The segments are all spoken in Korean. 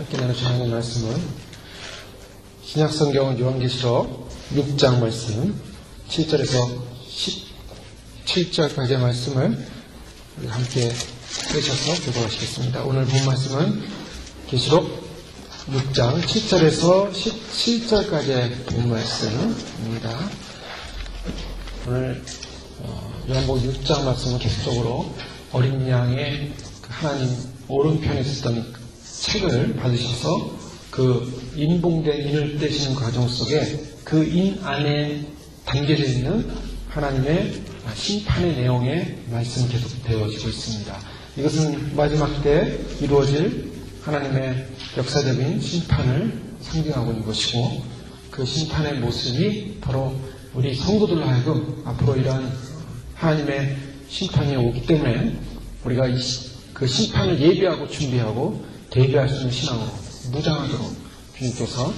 함께 나누신 하나님의 말씀은 신약성경 요한계시록 6장 말씀 7절에서 17절까지의 말씀을 함께 떼셔서 교독하시겠습니다. 오늘 본 말씀은 계시록 6장 7절에서 17절까지의 본 말씀입니다. 오늘 요한복음 6장 말씀은 계속적으로 어린 양의 하나님 오른편에 있었던 책을 받으셔서 그 인봉된 인을 떼시는 과정 속에 그 인 안에 담겨져 있는 하나님의 심판의 내용의 말씀이 계속 되어지고 있습니다. 이것은 마지막 때 이루어질 하나님의 역사적인 심판을 상징하고 있는 것이고, 그 심판의 모습이 바로 우리 성도들로 하여금 앞으로 이러한 하나님의 심판이 오기 때문에 우리가 그 심판을 예비하고 준비하고 대비할 수 있는 신앙으로 무장하도록 주님께서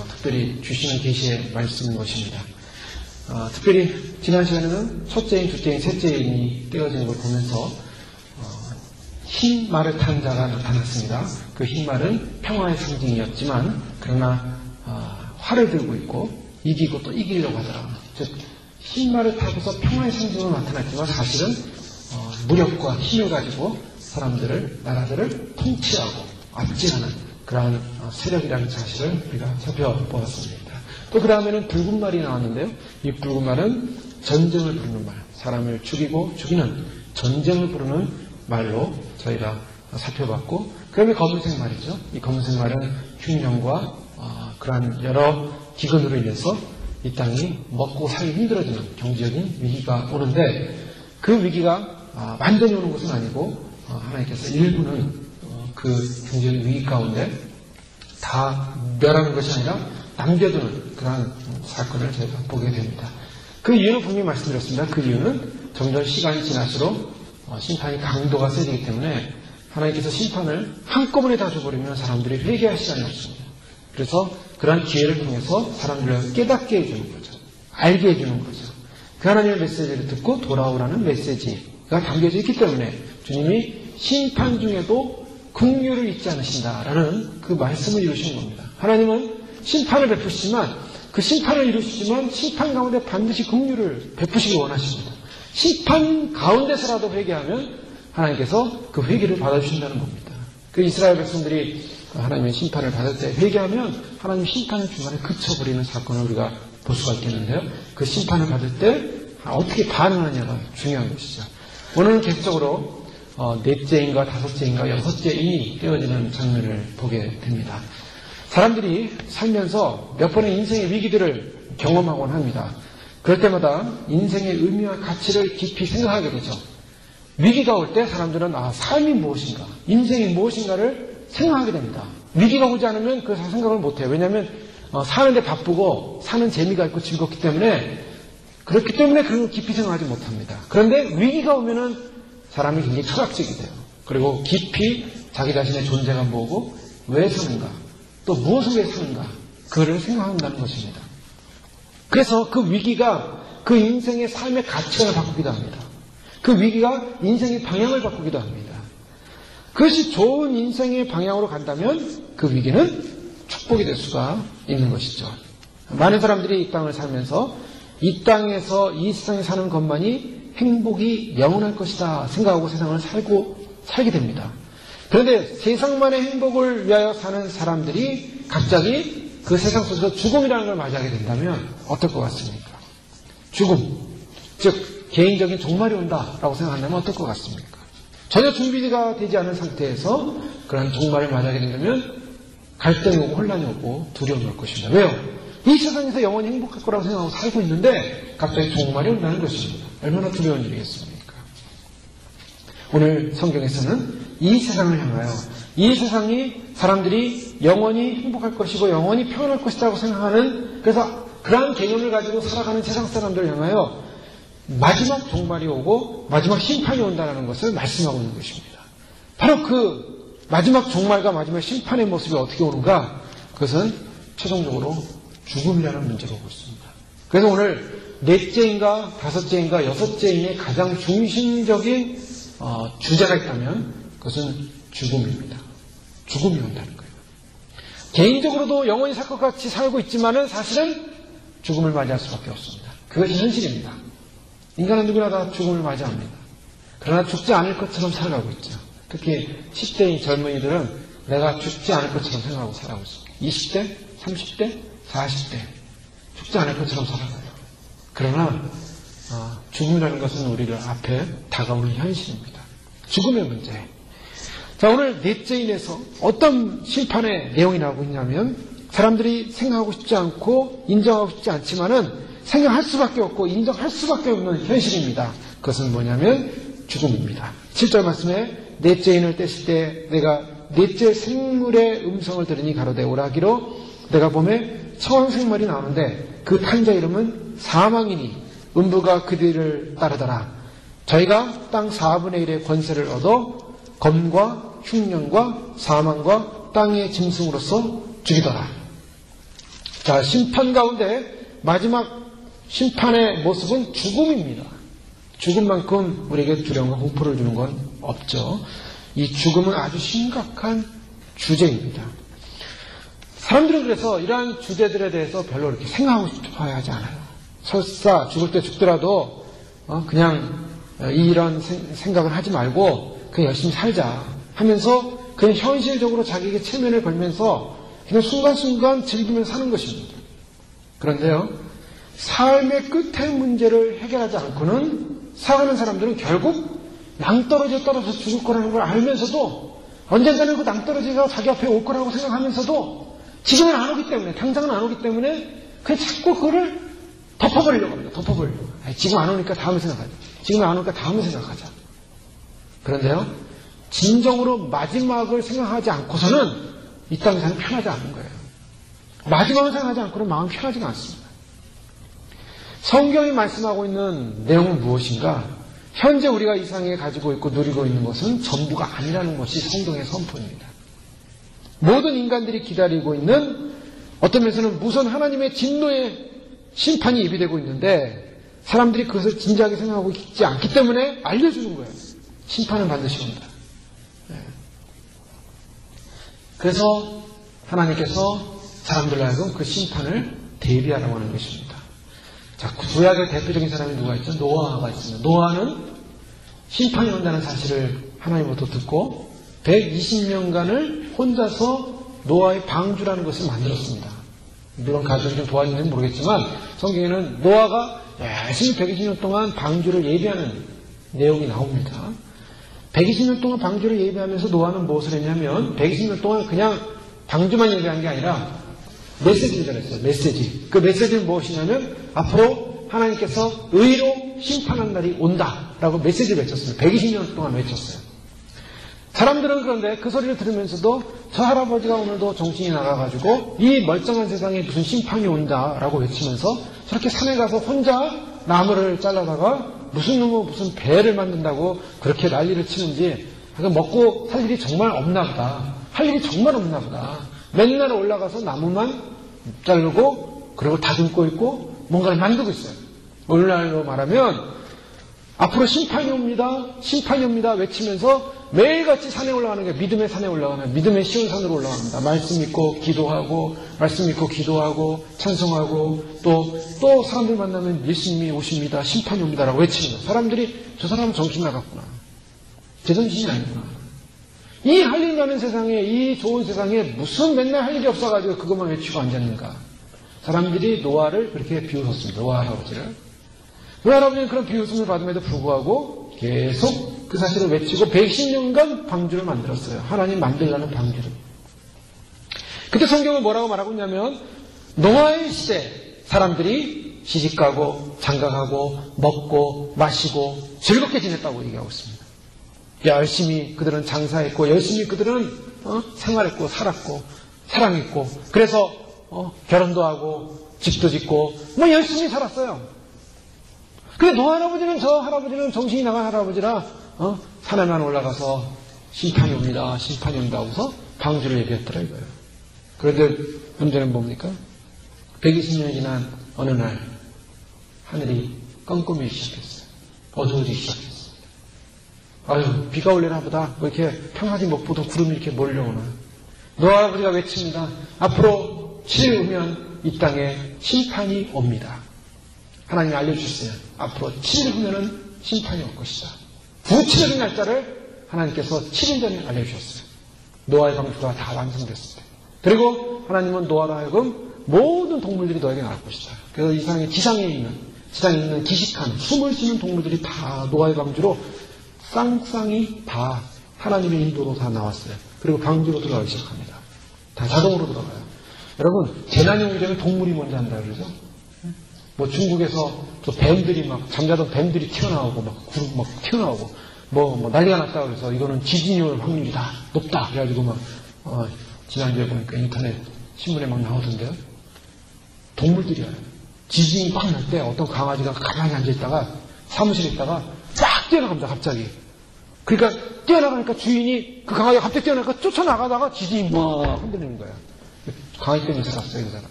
특별히 주시는 계시의 말씀인 것입니다. 특별히 지난 시간에는 첫째인, 둘째인, 셋째인이 떼어지는 걸 보면서 흰 말을 탄 자가 나타났습니다. 그 흰 말은 평화의 상징이었지만 그러나 활을 들고 있고 이기고 또 이기려고 하더라. 즉 흰 말을 타고서 평화의 상징으로 나타났지만 사실은 무력과 힘을 가지고 사람들을, 나라들을 통치하고 압제하는 그러한 세력이라는 사실을 우리가 살펴보았습니다. 또 그 다음에는 붉은 말이 나왔는데요. 이 붉은 말은 전쟁을 부르는 말, 사람을 죽이고 죽이는 전쟁을 부르는 말로 저희가 살펴봤고, 그 다음에 검은색 말이죠. 이 검은색 말은 흉년과 그러한 여러 기근으로 인해서 이 땅이 먹고 살기 힘들어지는 경제적인 위기가 오는데, 그 위기가 완전히 오는 것은 아니고 하나님께서 일부는 그 경제적인 위기 가운데 다 멸하는 것이 아니라 남겨두는 그러한 사건을 저희가 보게 됩니다. 그 이유는 분명히 말씀드렸습니다. 그 이유는 점점 시간이 지날수록 심판이 강도가 세지기 때문에 하나님께서 심판을 한꺼번에 다 줘버리면 사람들이 회개할 시간이 없습니다. 그래서 그러한 기회를 통해서 사람들을 깨닫게 해주는 거죠. 알게 해주는 거죠. 그 하나님의 메시지를 듣고 돌아오라는 메시지가 담겨져 있기 때문에 주님이 심판 중에도 긍휼을 잊지 않으신다라는 그 말씀을 이루시는 겁니다. 하나님은 심판을 베푸시지만 그 심판을 이루시지만 심판 가운데 반드시 긍휼을 베푸시기 원하십니다. 심판 가운데서라도 회개하면 하나님께서 그 회개를 받아주신다는 겁니다. 그 이스라엘 백성들이 하나님의 심판을 받을 때 회개하면 하나님 심판을 중간에 그쳐버리는 사건을 우리가 볼 수가 있겠는데요. 그 심판을 받을 때 어떻게 반응하느냐가 중요한 것이죠. 오늘은 계속적으로 넷째인가 다섯째인가 여섯째인이 떼어지는 장면을 보게 됩니다. 사람들이 살면서 몇 번의 인생의 위기들을 경험하곤 합니다. 그럴 때마다 인생의 의미와 가치를 깊이 생각하게 되죠. 위기가 올 때 사람들은 삶이 무엇인가, 인생이 무엇인가를 생각하게 됩니다. 위기가 오지 않으면 그 생각을 못해요. 왜냐하면 사는데 바쁘고 사는 재미가 있고 즐겁기 때문에, 그렇기 때문에 그걸 깊이 생각하지 못합니다. 그런데 위기가 오면은 사람이 굉장히 철학적이 돼요. 그리고 깊이 자기 자신의 존재가 뭐고 왜 사는가, 또 무엇을 위해 사는가, 그거를 생각한다는 것입니다. 그래서 그 위기가 그 인생의 삶의 가치관을 바꾸기도 합니다. 그 위기가 인생의 방향을 바꾸기도 합니다. 그것이 좋은 인생의 방향으로 간다면 그 위기는 축복이 될 수가 있는 것이죠. 많은 사람들이 이 땅을 살면서 이 땅에서 이 세상에 사는 것만이 행복이 영원할 것이다 생각하고 세상을 살게 됩니다. 그런데 세상만의 행복을 위하여 사는 사람들이 갑자기 그 세상 속에서 죽음이라는 걸 맞이하게 된다면 어떨 것 같습니까? 죽음, 즉 개인적인 종말이 온다라고 생각한다면 어떨 것 같습니까? 전혀 준비가 되지 않은 상태에서 그런 종말을 맞이하게 된다면 갈등이 오고 혼란이 오고 두려움이 올 것입니다. 왜요? 이 세상에서 영원히 행복할 거라고 생각하고 살고 있는데 갑자기 종말이 온다는 것입니다. 얼마나 두려운 일이겠습니까? 오늘 성경에서는 이 세상을 향하여, 이 세상이 사람들이 영원히 행복할 것이고 영원히 평안할 것이라고 생각하는, 그래서 그러한 개념을 가지고 살아가는 세상 사람들을 향하여 마지막 종말이 오고 마지막 심판이 온다는 것을 말씀하고 있는 것입니다. 바로 그 마지막 종말과 마지막 심판의 모습이 어떻게 오는가, 그것은 최종적으로 죽음이라는 문제가 오고 있습니다. 그래서 오늘 넷째인가 다섯째인가 여섯째인의 가장 중심적인 주제가 있다면 그것은 죽음입니다. 죽음이 온다는 거예요. 개인적으로도 영원히 살 것 같이 살고 있지만은 사실은 죽음을 맞이할 수밖에 없습니다. 그것이 현실입니다. 인간은 누구나 다 죽음을 맞이합니다. 그러나 죽지 않을 것처럼 살아가고 있죠. 특히 10대인 젊은이들은 내가 죽지 않을 것처럼 생각하고 살아가고 있습니다. 20대, 30대, 40대 죽지 않을 것처럼 살아가요. 그러나 죽음이라는 것은 우리를 앞에 다가오는 현실입니다. 죽음의 문제. 자, 오늘 넷째인에서 어떤 심판의 내용이 나오고 있냐면 사람들이 생각하고 싶지 않고 인정하고 싶지 않지만은 생각할 수밖에 없고 인정할 수밖에 없는 현실입니다. 그것은 뭐냐면 죽음입니다. 7절 말씀에 넷째인을 떼실 때 내가 넷째 생물의 음성을 들으니 가로되 오라 하기로 내가 보매 청황생물이 나오는데 그 탄자 이름은 사망이니 음부가 그들을 따르더라. 저희가 땅 4분의 1의 권세를 얻어 검과 흉년과 사망과 땅의 짐승으로서 죽이더라. 자, 심판 가운데 마지막 심판의 모습은 죽음입니다. 죽음만큼 우리에게 두려움과 공포를 주는 건 없죠. 이 죽음은 아주 심각한 주제입니다. 사람들은 그래서 이러한 주제들에 대해서 별로 이렇게 생각하고 싶어 하지 않아요. 설사 죽을 때 죽더라도 그냥 이런 생각을 하지 말고 그냥 열심히 살자 하면서 그냥 현실적으로 자기에게 체면을 걸면서 그냥 순간순간 즐기면서 사는 것입니다. 그런데요, 삶의 끝의 문제를 해결하지 않고는 살아가는 사람들은 결국 낭떠러지에 떨어져 죽을 거라는 걸 알면서도 언젠가는 그 낭떠러지가 자기 앞에 올 거라고 생각하면서도 지금은 안 오기 때문에, 당장은 안 오기 때문에 그냥 자꾸 그거를 덮어버리려고 합니다. 덮어버리려고. 지금 안 오니까 다음에 생각하자. 지금 안 오니까 다음에 생각하자. 그런데요, 진정으로 마지막을 생각하지 않고서는 이 땅에 사는 편하지 않은 거예요. 마지막을 생각하지 않고는 마음이 편하지가 않습니다. 성경이 말씀하고 있는 내용은 무엇인가? 현재 우리가 이 세상에 가지고 있고 누리고 있는 것은 전부가 아니라는 것이 성경의 선포입니다. 모든 인간들이 기다리고 있는 어떤 면에서는 무서운 하나님의 진노의 심판이 예비되고 있는데 사람들이 그것을 진지하게 생각하고 있지 않기 때문에 알려주는 거예요. 심판은 반드시 온다. 그래서 하나님께서 사람들로 하여금 그 심판을 대비하라고 하는 것입니다. 자, 구약의 대표적인 사람이 누가 있죠? 노아가 있습니다. 노아는 심판이 온다는 사실을 하나님부터 듣고 120년간을 혼자서 노아의 방주라는 것을 만들었습니다. 물론 가족이 좀 도와주는지 모르겠지만 성경에는 노아가 열심히 120년 동안 방주를 예비하는 내용이 나옵니다. 120년 동안 방주를 예비하면서 노아는 무엇을 했냐면 120년 동안 그냥 방주만 예비한 게 아니라 메시지를 전했어요. 메시지. 그 메시지는 무엇이냐면 앞으로 하나님께서 의로 심판한 날이 온다라고 메시지를 외쳤습니다. 120년 동안 외쳤어요. 사람들은 그런데 그 소리를 들으면서도 저 할아버지가 오늘도 정신이 나가가지고 이 멀쩡한 세상에 무슨 심판이 온다라고 외치면서 저렇게 산에 가서 혼자 나무를 잘라다가 무슨 배를 만든다고 그렇게 난리를 치는지 먹고 살 일이 정말 없나 보다. 할 일이 정말 없나 보다. 맨날 올라가서 나무만 자르고 그리고 다듬고 있고 뭔가를 만들고 있어요. 오늘날로 말하면 앞으로 심판이 옵니다 외치면서 매일같이 산에 올라가는 게 믿음의 산에 올라가는 믿음의 시온산으로 올라갑니다. 말씀 믿고 기도하고 찬송하고 또 사람들 만나면 예수님이 오십니다. 심판이 옵니다라고 외치는 거예요. 사람들이 저 사람은 정신 나갔구나. 제 정신이 아니구나. 이 할 일 많은 세상에 이 좋은 세상에 무슨 맨날 할 일이 없어가지고 그것만 외치고 앉았는가. 사람들이 노아를 그렇게 비웃었습니다. 노아 할아버지를. 노아 할아버지는 그런 비웃음을 받음에도 불구하고 계속 그 사실을 외치고 110년간 방주를 만들었어요. 하나님 만들라는 방주를. 그때 성경은 뭐라고 말하고 있냐면 노아의 시대 사람들이 시집가고 장가가고 먹고 마시고 즐겁게 지냈다고 얘기하고 있습니다. 열심히 그들은 장사했고 열심히 그들은 생활했고 살았고 사랑했고 그래서 결혼도 하고 집도 짓고 열심히 살았어요. 근데 노아 할아버지는 저 할아버지는 정신이 나간 할아버지라 산에만 올라가서 심판이 옵니다. 심판이 온다고서 방주를 얘기했더라 이거예요. 그런데 문제는 뭡니까? 120년이 지난 어느 날 하늘이 껌껌해지기 시작했어요. 어두워지기 시작했어요. 비가 올려나 보다. 이렇게 평화지 못 보던 구름이 이렇게 몰려오나. 노아 아버지가 외칩니다. 앞으로 7일 후면 이 땅에 심판이 옵니다. 하나님이 알려주셨어요. 앞으로 7일 후면은 심판이 올 것이다. 구체적인 날짜를 하나님께서 7일 전에 알려주셨어요. 노아의 방주가 다 완성됐을 때. 그리고 하나님은 노아로 하여금 모든 동물들이 너에게 나올 것이다. 그래서 이상의 지상에 있는 기식한 숨을 쉬는 동물들이 다 노아의 방주로 쌍쌍이 다 하나님의 인도로 다 나왔어요. 그리고 방주로 들어가기 시작합니다. 다 자동으로 들어가요. 여러분, 재난이 오기 전에 동물이 먼저 한다 그러죠? 뭐 중국에서 또 뱀들이 막 잠자던 뱀들이 튀어나오고 막 구름 막 튀어나오고 뭐 난리가 났다 그래서 이거는 지진이 올 확률이 다 높다 그래가지고 막 지난주에 보니까 인터넷 신문에 막 나오던데요. 동물들이야. 지진이 막 날 때 어떤 강아지가 가만히 앉아있다가 사무실에 있다가 쫙 뛰어나갑니다. 갑자기. 그러니까 뛰어나가니까 주인이 그 강아지가 갑자기 뛰어나가니까 쫓아나가다가 지진이 막 흔들리는 거야. 강아지 때문에 살았어요. 이 사람은.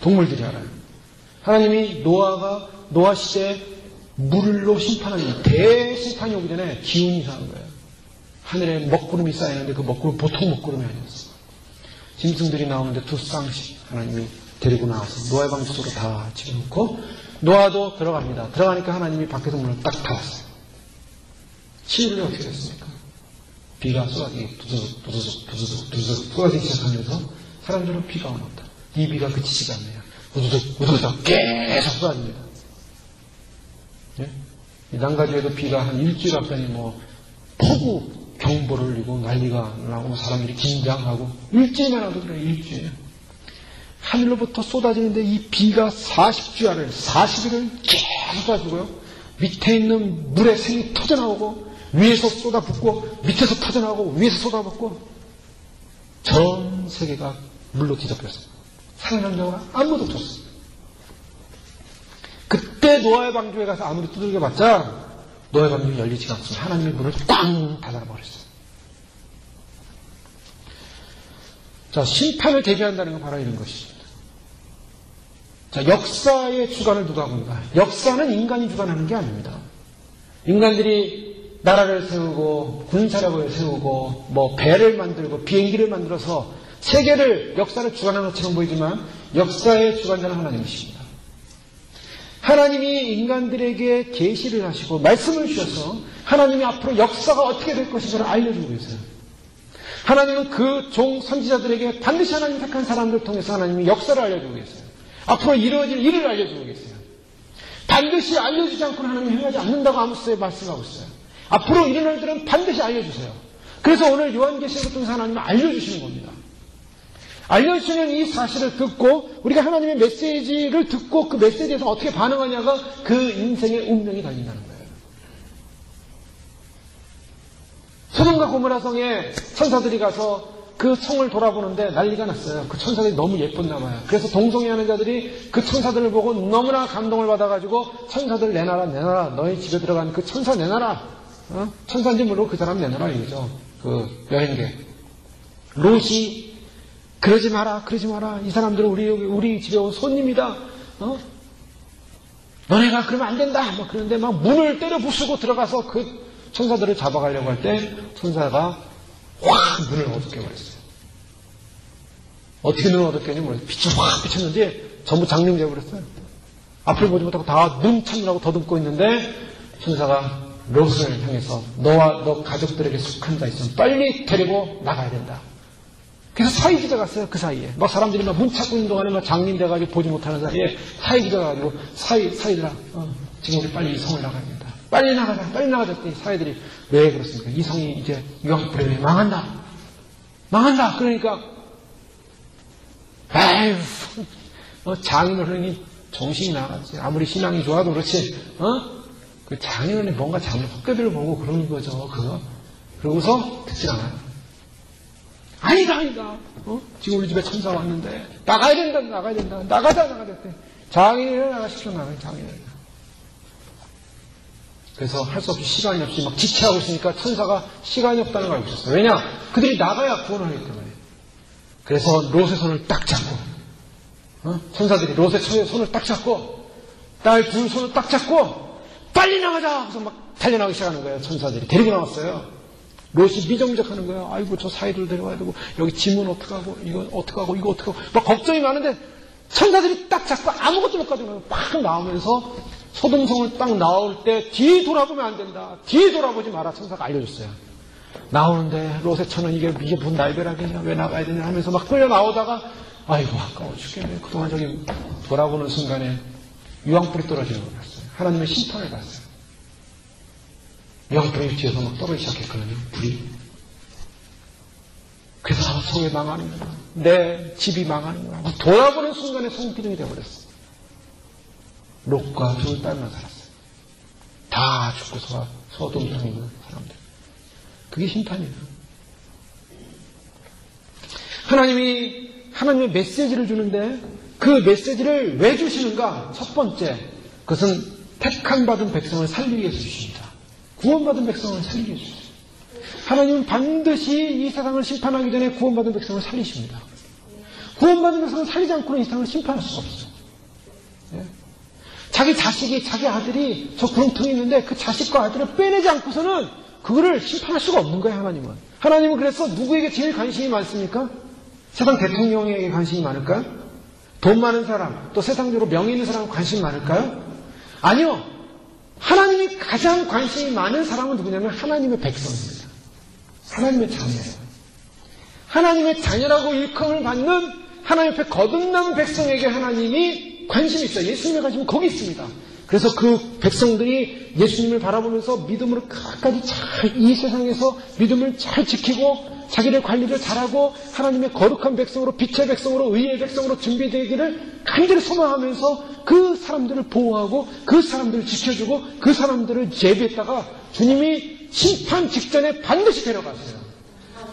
동물들이 알아요. 하나님이 노아 시대에 물로 심판하는 대심판이 오기 전에 기운이 이상한 거예요. 하늘에 먹구름이 쌓이는데 그 먹구름 보통 먹구름이 아니었어. 짐승들이 나오는데 두 쌍씩 하나님이 데리고 나와서 노아의 방주소로 다 집어넣고 노아도 들어갑니다. 들어가니까 하나님이 밖에서 문을 딱 닫았어요. 7일에 어떻게 됐습니까? 비가 쏟아지기 두두둑 쏟아지기 시작하면서 사람들은 비가 온다. 이 비가 그치지가 않네요. 우두둑 계속 쏟아집니다. 예? 이 난가주에도 비가 한 일주일 앞전에 폭우 경보를 울리고 난리가 나고 사람들이 긴장하고 일주일만 와도 그래요. 일주일. 하늘로부터 쏟아지는데 이 비가 40일을 계속 쏟아지고요. 밑에 있는 물에 샘이 터져나오고 위에서 쏟아붓고 밑에서 터져나오고 위에서 쏟아붓고 전 세계가 물로 뒤덮였어요. 살아난 자가 아무도 없었어요. 그때 노아의 방주에 가서 아무리 두들겨봤자 노아의 방주가 열리지가 않습니다. 하나님의 문을 땅 닫아버렸어요. 자, 심판을 대비한다는 건 바로 이런 것입니다. 자, 역사의 주관을 누가 합니까? 역사는 인간이 주관하는 게 아닙니다. 인간들이 나라를 세우고 군사력을 세우고 배를 만들고 비행기를 만들어서 세계를 역사를 주관하는 것처럼 보이지만 역사의 주관자는 하나님이십니다. 하나님이 인간들에게 계시를 하시고 말씀을 주셔서 하나님이 앞으로 역사가 어떻게 될 것인가를 알려주고 계세요. 하나님은 그 종 선지자들에게 반드시 하나님 택한 사람들을 통해서 하나님이 역사를 알려주고 계세요. 앞으로 이루어질 일을 알려주고 계세요. 반드시 알려주지 않고는 하나님이 행하지 않는다고 아모스에 말씀하고 있어요. 앞으로 일어날 일들은 반드시 알려주세요. 그래서 오늘 요한계시록을 통해서 하나님은 알려주시는 겁니다. 알려주시는 이 사실을 듣고 우리가 하나님의 메시지를 듣고 그 메시지에서 어떻게 반응하냐가 그 인생의 운명이 달린다는 거예요. 소돔과 고모라 성에 천사들이 가서 그 성을 돌아보는데 난리가 났어요. 그 천사들이 너무 예뻤나 봐요. 그래서 동성애하는 자들이 그 천사들을 보고 너무나 감동을 받아가지고 천사들 내놔라 너희 집에 들어간 그 천사 내놔라. 천사인지 모르고 그 사람 내놔라 이거죠. 그 여행객 롯이 그러지 마라. 이 사람들은 우리 집에 온 손님이다. 너네가 그러면 안 된다. 그런데 막 문을 때려 부수고 들어가서 그 천사들을 잡아가려고 할 때 천사가 확 눈을 어둡게 버렸어요. 어떻게 눈을 어둡게 했는지 모르겠어요. 빛이 확 비쳤는지 전부 장님돼 버렸어요. 앞을 보지 못하고 다 눈 참느라고 더듬고 있는데 천사가 롯을 향해서 너 가족들에게 속한 자 있으면 빨리 데리고 나가야 된다. 그래서 사이기자 갔어요. 그 사이에 막 사람들이 막 문 찾고 있는 동안에 막 장님 돼가지고 보지 못하는 사이에 사이기자 가가지고 사이들아 지금 우리 빨리 이 성을 나가야 된다. 빨리 나가자 했더니 사이들이 왜 그렇습니까? 이 성이 이제 유황 불에 망한다. 그러니까 에휴 장인어른이 정신이 나갔지. 아무리 신앙이 좋아도 그렇지. 그 장인어른이 뭔가 장을 헛개비를 보고 그러는 거죠. 그러고서 듣질 않아요. 아니다. 지금 우리 집에 천사 왔는데 나가야 된다. 나가자 했더니 장인어른 나가시켜 나가요. 장인어른. 그래서 할 수 없이 시간이 없이 막 지체하고 있으니까 천사가 시간이 없다는 걸 알고 있었어요. 왜냐? 그들이 나가야 구원을 하기 때문에. 그래서 롯의 손을 딱 잡고 천사들이 롯의 손을 딱 잡고 딸 둘 손을 딱 잡고 빨리 나가자! 그래서 막 달려나가기 시작하는 거예요. 천사들이 데리고 나왔어요. 롯이 미정적하는 거예요. 아이고, 저 사이를 데려와야 되고, 여기 짐은 어떡하고, 이거 어떡하고, 이거 어떡하고. 막 걱정이 많은데, 천사들이 딱 잡고 아무것도 못 가져가요. 막 나오면서, 소돔성을 딱 나올 때, 뒤 돌아보면 안 된다. 뒤 돌아보지 마라. 천사가 알려줬어요. 나오는데, 롯의 처는 이게 무슨 날벼락이냐, 왜 나가야 되냐 하면서 막 끌려 나오다가, 아이고, 아까워 죽겠네. 그동안 저기 돌아보는 순간에, 유황불이 떨어지는 걸 봤어요. 하나님의 심판을 봤어요. 유황불이 뒤에서 막 떨어지기 시작했거든요. 불이. 그래서 성이 망하는구나. 내 집이 망하는구나. 돌아보는 순간에 성기둥이 되어버렸어요. 롯과 두 딸만 살았어요. 다 죽고 소돔성에 있는 사람들. 그게 심판이에요. 하나님이 하나님의 메시지를 주는데 그 메시지를 왜 주시는가? 첫 번째, 그것은 택한 받은 백성을 살리기 위해서 주십니다. 구원받은 백성을 살리기 위해서 주십니다. 하나님은 반드시 이 세상을 심판하기 전에 구원받은 백성을 살리십니다. 구원받은 백성을 살리지 않고는 이 세상을 심판할 수가 없어요. 네? 자기 자식이, 자기 아들이 저 구렁텅이 있는데 그 자식과 아들을 빼내지 않고서는 그거를 심판할 수가 없는 거예요, 하나님은. 하나님은 그래서 누구에게 제일 관심이 많습니까? 세상 대통령에게 관심이 많을까요? 돈 많은 사람, 또 세상적으로 명예 있는 사람에 관심이 많을까요? 아니요. 하나님이 가장 관심이 많은 사람은 누구냐면 하나님의 백성입니다. 하나님의 자녀예요. 하나님의 자녀라고 일컬음을 받는 하나님 옆에 거듭난 백성에게 하나님이 관심이 있어요. 예수님의 관심은 거기 있습니다. 그래서 그 백성들이 예수님을 바라보면서 믿음으로 끝까지 잘 이 세상에서 믿음을 잘 지키고 자기들 관리를 잘하고 하나님의 거룩한 백성으로 빛의 백성으로 의의 백성으로 준비되기를 간절히 소망하면서 그 사람들을 보호하고 그 사람들을 지켜주고 그 사람들을 제비했다가 주님이 심판 직전에 반드시 데려갔어요.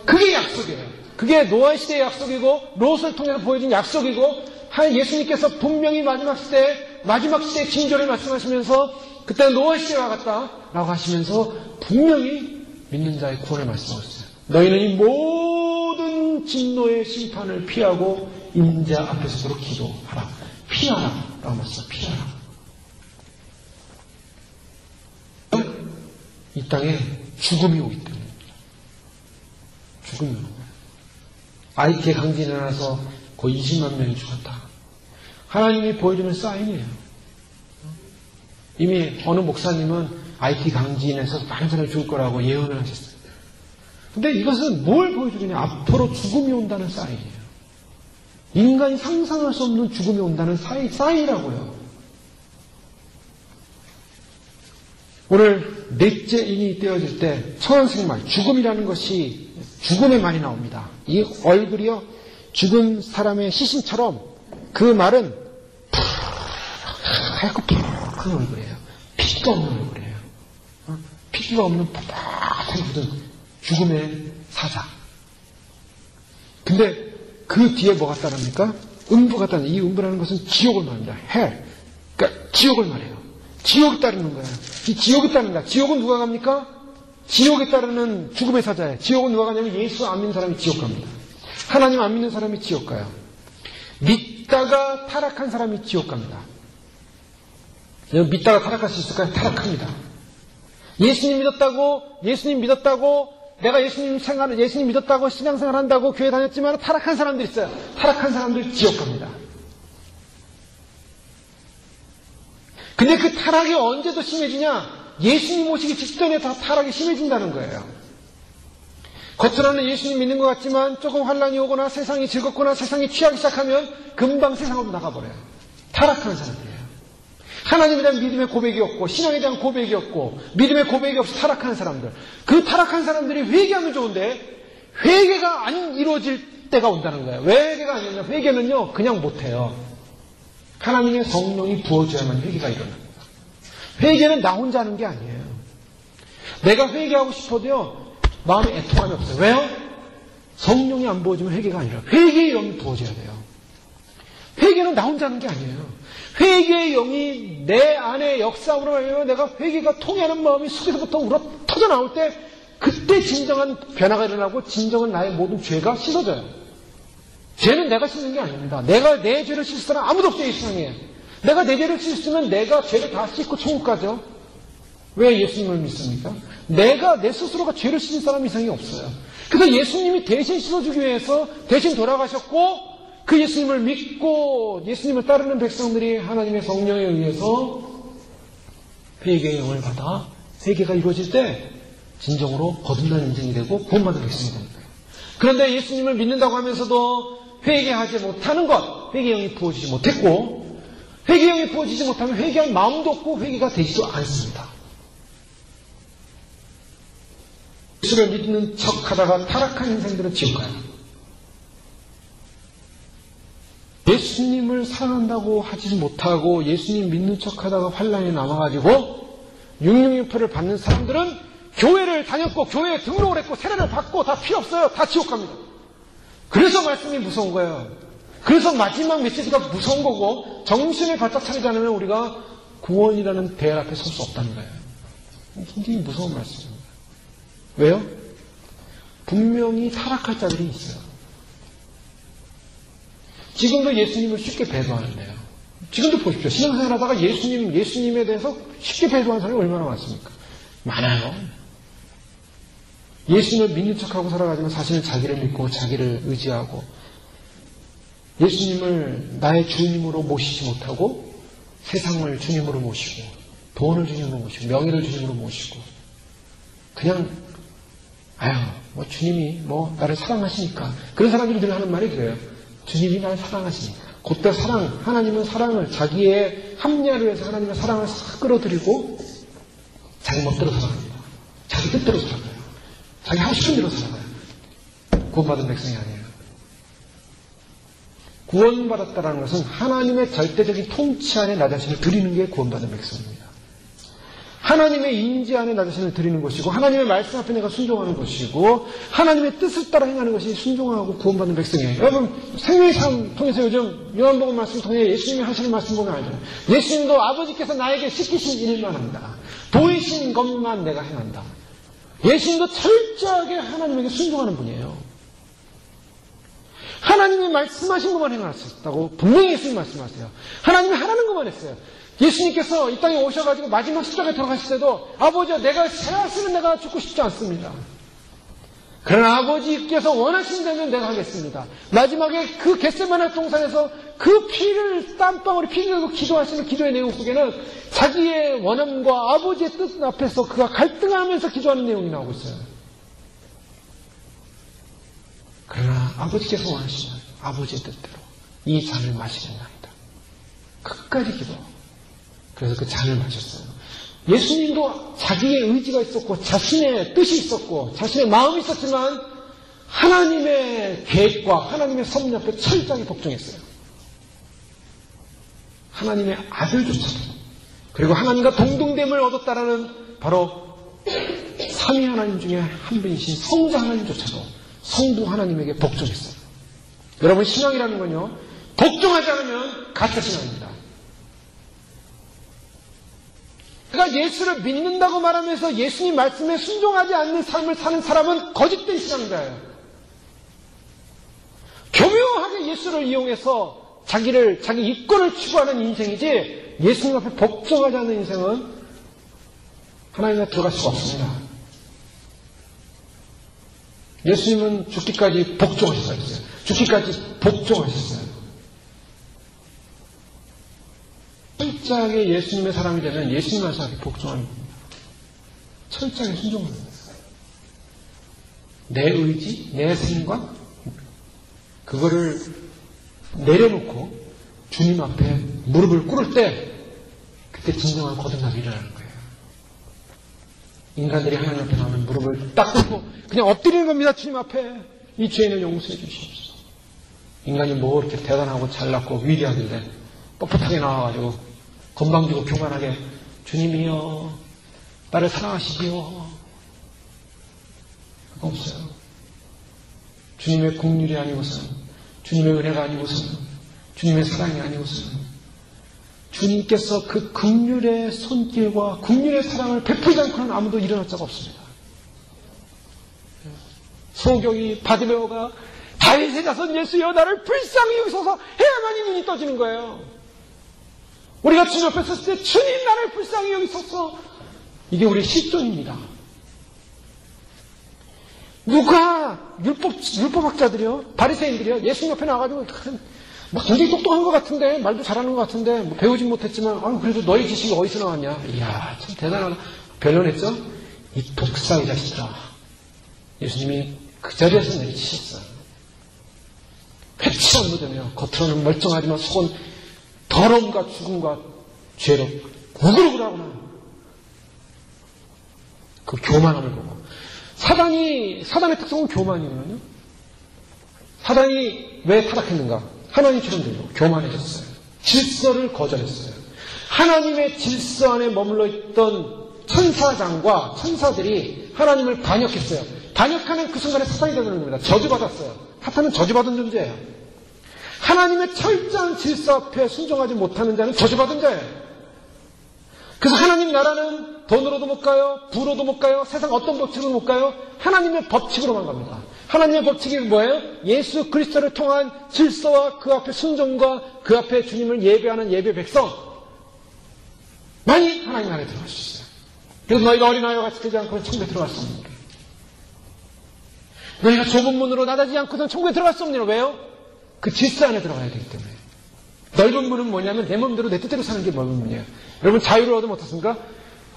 그게 약속이에요. 그게 노아 시대의 약속이고 롯을 통해서 보여준 약속이고 예수님께서 분명히 마지막 시대의 징조를 말씀하시면서 그때는 노아 시대와 같다라고 하시면서 분명히 믿는 자의 구원을 말씀하셨어요. 너희는 이 모든 진노의 심판을 피하고 인자 앞에 서로 기도하라. 피하라. 라고 말씀하셨어요. 피하라. 이 땅에 죽음이 오기 때문입니다. 죽음이 오는 거예요. 아이티 강진이 일어나서 거의 20만 명이 죽었다. 하나님이 보여주는 사인이에요. 이미 어느 목사님은 IT 강진에서 많은 사람이 죽을 거라고 예언을 하셨어요. 근데 이것은 뭘 보여주느냐? 앞으로 죽음이 온다는 사인이에요. 인간이 상상할 수 없는 죽음이 온다는 사인이라고요. 오늘 넷째 인이 떼어질 때 천생말, 죽음이라는 것이 죽음의 말이 나옵니다. 이 얼굴이요, 죽은 사람의 시신처럼 그 말은 하얗고 푸른 얼굴이에요. 피가 없는 얼굴이에요. 피가 없는 푸석하게 굳은 죽음의 사자. 근데 그 뒤에 뭐가 따릅니까? 음부가 따릅니다. 이 음부라는 것은 지옥을 말합니다. 헬. 그러니까 지옥을 말해요. 지옥이 따르는 거예요. 이 지옥이 따른다. 지옥은 누가 갑니까? 지옥에 따르는 죽음의 사자예요. 지옥은 누가 가냐면 예수 안 믿는 사람이 지옥 갑니다. 하나님 안 믿는 사람이 지옥 가요. 믿다가 타락한 사람이 지옥 갑니다. 여러분 믿다가 타락할 수 있을까요? 타락합니다. 예수님 믿었다고 내가 예수님 믿었다고 신앙생활 한다고 교회 다녔지만 타락한 사람들 있어요. 타락한 사람들 지옥 갑니다. 근데 그 타락이 언제 더 심해지냐? 예수님 오시기 직전에 다 타락이 심해진다는 거예요. 겉으로는 예수님 믿는 것 같지만 조금 환란이 오거나 세상이 즐겁거나 세상이 취하기 시작하면 금방 세상으로 나가버려요. 타락하는 사람들이에요. 하나님에 대한 믿음의 고백이 없고 신앙에 대한 고백이 없고 믿음의 고백이 없이 타락하는 사람들. 그 타락한 사람들이 회개하면 좋은데 회개가 안 이루어질 때가 온다는 거예요. 왜 회개가 안 되냐? 회개는요 그냥 못해요. 하나님의 성령이 부어줘야만 회개가 일어납니다. 회개는 나 혼자 하는 게 아니에요. 내가 회개하고 싶어도요 마음에 애통함이 없어요. 왜요? 성령이 안 부어주면 회개가 아니라 회개의 영이 부어줘야 돼요. 회개는 나 혼자 하는 게 아니에요. 회개의 영이 내 안에 역사함으로 말미암아 내가 회개가 통하는 마음이 속에서부터 울어 터져 나올 때 그때 진정한 변화가 일어나고 진정한 나의 모든 죄가 씻어져요. 죄는 내가 씻는 게 아닙니다. 내가 내 죄를 씻을 사람 아무도 없어요, 이 세상에. 내가 내 죄를 씻으면 내가 죄를 다 씻고 천국 가죠. 왜 예수님을 믿습니까? 내 스스로가 죄를 씻은 사람 이상이 없어요. 그래서 예수님이 대신 씻어주기 위해서 대신 돌아가셨고, 그 예수님을 믿고 예수님을 따르는 백성들이 하나님의 성령에 의해서 회개의 영을 받아 회개가 이루어질 때 진정으로 거듭난 인생이 되고 구원받은 백성이 됩니다. 그런데 예수님을 믿는다고 하면서도 회개하지 못하는 것, 회개의 영이 부어지지 못했고, 회개의 영이 부어지지 못하면 회개할 마음도 없고 회개가 되지도 않습니다. 예수를 믿는 척하다가 타락한 인생들은 지옥 가요. 예수님을 사랑한다고 하지 못하고 예수님 믿는 척하다가 환란에 남아가지고 666표를 받는 사람들은 교회를 다녔고 교회에 등록을 했고 세례를 받고 다 필요 없어요. 다 지옥 갑니다. 그래서 말씀이 무서운 거예요. 그래서 마지막 메시지가 무서운 거고, 정신을 바짝 차리지 않으면 우리가 구원이라는 대열 앞에 설 수 없다는 거예요. 굉장히 무서운 말씀입니다. 왜요? 분명히 타락할 자들이 있어요. 지금도 예수님을 쉽게 배도하는데요. 지금도 보십시오. 신앙생활 하다가 예수님에 대해서 쉽게 배도하는 사람이 얼마나 많습니까? 많아요. 예수님을 믿는 척하고 살아가지만 사실은 자기를 믿고 자기를 의지하고 예수님을 나의 주님으로 모시지 못하고 세상을 주님으로 모시고 돈을 주님으로 모시고 명예를 주님으로 모시고 그냥 주님이 나를 사랑하시니까. 그런 사람들이 늘 하는 말이 그래요. 주님이 나를 사랑하시니까. 그때 하나님은 사랑을 자기의 합리화를 해서 하나님의 사랑을 싹 끌어들이고 자기 멋대로 살아갑니다. 자기 뜻대로 살아가요. 자기 하고 싶은 대로 살아가요. 구원받은 백성이 아니에요. 구원받았다는 것은 하나님의 절대적인 통치 안에 나 자신을 드리는 게 구원받은 백성입니다. 하나님의 인지 안에 나 자신을 드리는 것이고 하나님의 말씀 앞에 내가 순종하는 것이고 하나님의 뜻을 따라 행하는 것이 순종하고 구원받는 백성이에요. 여러분 생명의 삶 통해서 요즘 요한복음 말씀 통해 예수님이 하시는 말씀 보면 알잖아요. 예수님도 아버지께서 나에게 시키신 일만 한다. 보이신 것만 내가 행한다. 예수님도 철저하게 하나님에게 순종하는 분이에요. 하나님이 말씀하신 것만 행하셨다고 분명히 예수님 말씀하세요. 하나님이 하라는 것만 했어요. 예수님께서 이 땅에 오셔가지고 마지막 십자가에 들어가실 때도 아버지야 내가 세았으면 내가 죽고 싶지 않습니다. 그러나 아버지께서 원하신다면 내가 하겠습니다. 마지막에 그 겟세마네 동산에서 그 땀방울이 피를 흘리고 기도하시는 기도의 내용 속에는 자기의 원함과 아버지의 뜻 앞에서 그가 갈등하면서 기도하는 내용이 나오고 있어요. 그러나 아버지께서 원하시면 아버지의 뜻대로 이 잔을 마시겠나이다. 끝까지 기도하고 그래서 그 잔을 마셨어요. 예수님도 자기의 의지가 있었고 자신의 뜻이 있었고 자신의 마음이 있었지만 하나님의 계획과 하나님의 섭리 앞에 철저하게 복종했어요. 하나님의 아들조차도 그리고 하나님과 동등됨을 얻었다라는 바로 삼위 하나님 중에 한 분이신 성자 하나님조차도 성부 하나님에게 복종했어요. 여러분 신앙이라는 건요 복종하지 않으면 가짜 신앙입니다. 그러니까 예수를 믿는다고 말하면서 예수님 말씀에 순종하지 않는 삶을 사는 사람은 거짓된 신앙자예요. 교묘하게 예수를 이용해서 자기 이권을 추구하는 인생이지 예수님 앞에 복종하지 않는 인생은 하나님에 들어갈 수가 없습니다. 예수님은 죽기까지 복종하셨어요. 죽기까지 복종하셨어요. 철저하게 예수님의 사람이 되면 예수님 말씀에 복종하는 겁니다. 철저하게 순종하는 겁니다. 내 의지, 내 생각 그거를 내려놓고 주님 앞에 무릎을 꿇을 때 그때 진정한 거듭남이 일어나는 거예요. 인간들이 하나님 앞에 나오면 무릎을 딱 꿇고 그냥 엎드리는 겁니다. 주님 앞에 이 죄인을 용서해 주시옵소서. 인간이 뭐 이렇게 대단하고 잘났고 위대하길래 뻣뻣하게 나와가지고 건방지고 교만하게 주님이여 나를 사랑하시지요. 그거 없어요. 주님의 긍휼이 아니고서는 주님의 은혜가 아니고서는 주님의 사랑이 아니고서는 주님께서 그 긍휼의 손길과 긍휼의 사랑을 베풀지 않고는 아무도 일어날 자가 없습니다. 소경이 바디메오가 다윗의 자손 예수여 나를 불쌍히 여기소서 해야만이 눈이 떠지는 거예요. 우리가 주님 앞에 섰을 때 주님 나를 불쌍히 여기소서 이게 우리 실존입니다. 누가 율법학자들이요, 바리새인들이요, 예수님 옆에 나와가지고 막 굉장히 똑똑한 것 같은데, 말도 잘하는 것 같은데, 뭐 배우진 못했지만, 그래도 너희 지식이 어디서 나왔냐? 이야, 참 대단하다. 변론했죠? 이 독사의 자식들아. 예수님이 그 자리에서 내리치셨어요. 패치한 무덤이요. 겉으로는 멀쩡하지만 속은 더러움과 죽음과 죄로 우글우글하구나. 그 교만함을 보고. 사단의 특성은 교만이거든요. 사단이 왜 타락했는가? 하나님처럼 되고 교만해졌어요. 질서를 거절했어요. 하나님의 질서 안에 머물러 있던 천사장과 천사들이 하나님을 반역했어요. 반역하는 그 순간에 사탄이 되는 겁니다. 저주받았어요. 사탄은 저주받은 존재예요. 하나님의 철저한 질서 앞에 순종하지 못하는 자는 저주받은 자예요. 그래서 하나님 나라는 돈으로도 못 가요, 부로도 못 가요, 세상 어떤 법칙으로 못 가요. 하나님의 법칙으로만 갑니다. 하나님의 법칙이 뭐예요? 예수 그리스도를 통한 질서와 그 앞에 순종과 그 앞에 주님을 예배하는 예배 백성 만이 하나님 안에 들어갈 수 있어요. 그래서 너희가 어린아이와 같이 되지 않고는 천국에 들어갈 수 없느니라. 너희가 좁은 문으로 나가지 않고는 천국에 들어갈 수 없느니라. 왜요? 그 질서 안에 들어가야 되기 때문에. 넓은 문은 뭐냐면 내 마음대로 내 뜻대로 사는 게 넓은 문이에요. 여러분 자유를 얻으면 어떻습니까?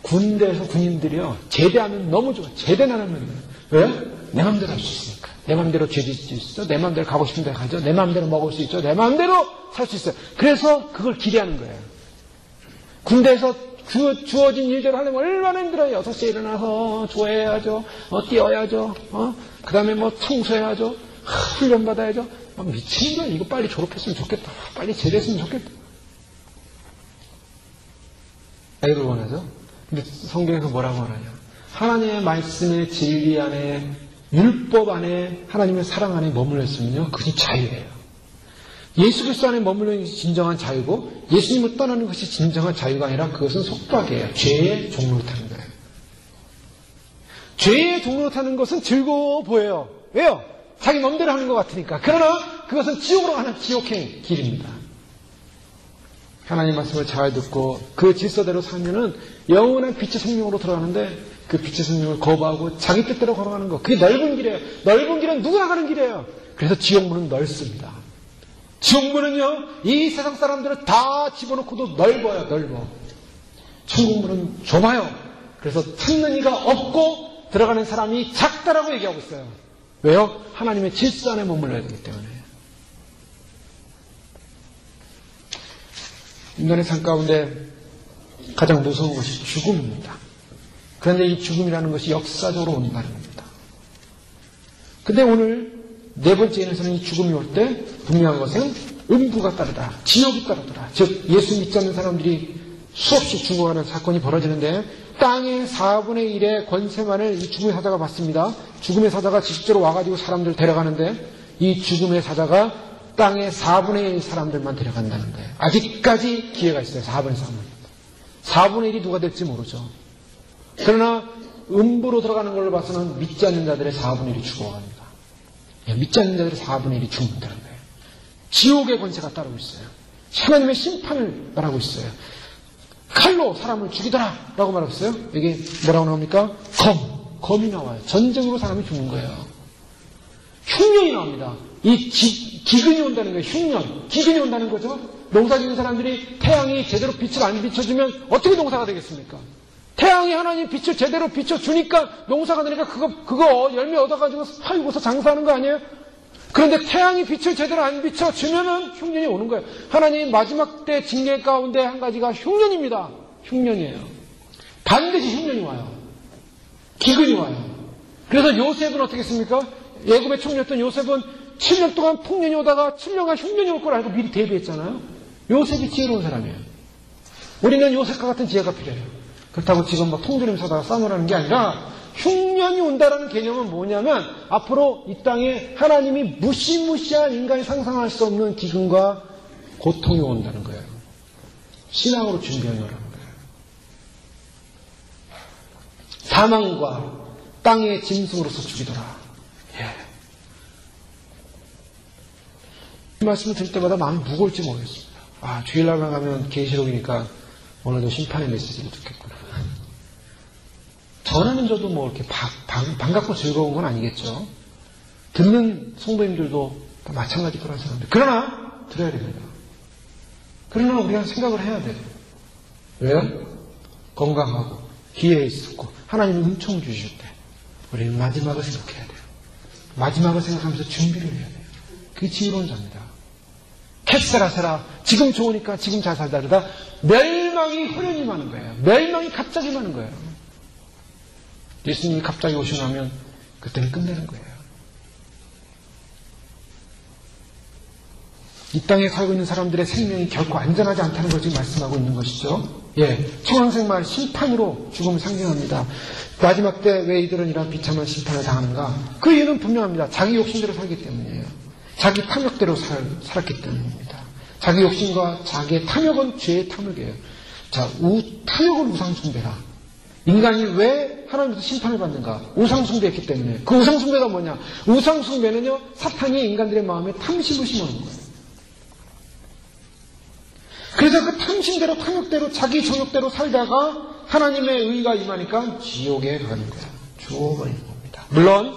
군대에서 군인들이요, 제대하면 너무 좋아. 제대는 하면 왜? 내 마음대로 할 수 있으니까. 내 마음대로 죄 짓을 수 있어. 내 마음대로 가고 싶은 데 가죠. 내 마음대로 먹을 수 있죠. 내 마음대로 살 수 있어요. 그래서 그걸 기대하는 거예요. 군대에서 주어진 일대로 하려면 얼마나 힘들어요. 6시에 일어나서 조회해야죠. 뛰어야죠. 그 다음에 뭐 청소해야죠. 훈련 받아야죠. 미친 거야. 이거 빨리 졸업했으면 좋겠다. 빨리 제대했으면 좋겠다. 아이를 원하죠. 근데 성경에서 뭐라고 하느냐. 하나님의 말씀의 진리 안에, 율법 안에, 하나님의 사랑 안에 머물러 있으면요, 그것이 자유예요. 예수 그리스도 안에 머물러 있는 것이 진정한 자유고, 예수님을 떠나는 것이 진정한 자유가 아니라 그것은 속박이에요. 죄의 종로를 타는 거예요. 죄의 종로를 타는 것은 즐거워 보여요. 왜요? 자기 맘대로 하는 것 같으니까. 그러나 그것은 지옥으로 가는 지옥행 길입니다. 하나님 말씀을 잘 듣고 그 질서대로 살면은 영원한 빛의 생명으로 들어가는데, 그 빛의 생명을 거부하고 자기 뜻대로 걸어가는 것, 그게 넓은 길이에요. 넓은 길은 누구나 가는 길이에요. 그래서 지옥문은 넓습니다. 지옥문은요, 이 세상 사람들을 다 집어넣고도 넓어요. 넓어. 천국문은 좁아요. 그래서 찾는 이가 없고 들어가는 사람이 작다라고 얘기하고 있어요. 왜요? 하나님의 질서 안에 머물러야 되기 때문에. 인간의 삶 가운데 가장 무서운 것이 죽음입니다. 그런데 이 죽음이라는 것이 역사적으로 온다는 겁니다. 근데 오늘 네 번째 예에서는 이 죽음이 올 때 분명한 것은 음부가 따르다, 지옥이 따르더라. 즉 예수 믿지 않는 사람들이 수없이 죽어가는 사건이 벌어지는데, 땅의 4분의 1의 권세만을 이 죽음의 사자가 받습니다. 죽음의 사자가 직접적으로 와가지고 사람들을 데려가는데, 이 죽음의 사자가 땅의 4분의 1 사람들만 데려간다는 거예요. 아직까지 기회가 있어요. 4분의 3은. 4분의 1이 누가 될지 모르죠. 그러나 음부로 들어가는 걸로 봐서는 믿지 않는 자들의 4분의 1이 죽어갑니다. 믿지 않는 자들의 4분의 1이 죽는다는 거예요. 지옥의 권세가 따르고 있어요. 하나님의 심판을 말하고 있어요. 칼로 사람을 죽이더라 라고 말하고 있어요. 여기 뭐라고 나옵니까? 검이 나와요. 전쟁으로 사람이 죽는 거예요. 흉년이 나옵니다. 이 기근이 온다는 거예요. 흉년. 기근이 온다는 거죠. 농사 짓는 사람들이 태양이 제대로 빛을 안 비춰주면 어떻게 농사가 되겠습니까? 태양이 하나님 빛을 제대로 비춰주니까 농사가 되니까 그거 열매 얻어가지고 팔고서 장사하는 거 아니에요? 그런데 태양이 빛을 제대로 안 비춰주면은 흉년이 오는 거예요. 하나님 마지막 때 징계 가운데 한 가지가 흉년입니다. 흉년이에요. 반드시 흉년이 와요. 기근이 와요. 그래서 요셉은 어떻게 했습니까? 예굽의 총리였던 요셉은 7년 동안 풍년이 오다가 7년간 흉년이 올 걸 알고 미리 대비했잖아요. 요셉이 지혜로운 사람이에요. 우리는 요셉과 같은 지혜가 필요해요. 그렇다고 지금 뭐 통조림 사다가 싸놓으라는 게 아니라, 흉년이 온다라는 개념은 뭐냐면 앞으로 이 땅에 하나님이 무시무시한 인간이 상상할 수 없는 기근과 고통이 온다는 거예요. 신앙으로 준비하라는 거예요. 사망과 땅의 짐승으로서 죽이더라. 이 말씀을 들을 때마다 마음이 무거울지 모르겠습니다. 주일날만 가면 계시록이니까 오늘도 심판의 메시지를 듣겠구나. 들으면서도 뭐 이렇게 반갑고 즐거운 건 아니겠죠. 듣는 성도님들도 다 마찬가지 그런 사람들. 그러나 들어야 됩니다. 그러나 우리가 생각을 해야 돼요. 왜요? 건강하고 기회에 있었고 하나님이 은총 주실 때 우리는 마지막을 생각해야 돼요. 마지막을 생각하면서 준비를 해야 돼요. 그게 지혜론자입니다. 캡세라세라 지금 좋으니까 지금 잘 살다 그러다 멸망이 호련히 많은 거예요. 멸망이 갑자기 많은 거예요. 예수님이 갑자기 오시면 그때는 끝내는 거예요. 이 땅에 살고 있는 사람들의 생명이 결코 안전하지 않다는 걸 지금 말씀하고 있는 것이죠. 예, 청왕생말 심판으로 죽음을 상징합니다. 마지막 때 왜 이들은 이런 비참한 심판을 당하는가? 그 이유는 분명합니다. 자기 욕심대로 살기 때문이에요. 자기 탐욕대로 살았기 때문입니다. 자기 욕심과 자기의 탐욕은 죄의 탐욕이에요. 자, 탐욕은 우상숭배라. 인간이 왜 하나님께서 심판을 받는가? 우상숭배했기 때문에. 그 우상숭배가 뭐냐? 우상숭배는요, 사탄이 인간들의 마음에 탐심을 심어놓은 거예요. 그래서 그 탐심대로 탐욕대로 자기 정욕대로 살다가 하나님의 의가 임하니까 지옥에 가는 거예요. 죽어버리는 겁니다. 물론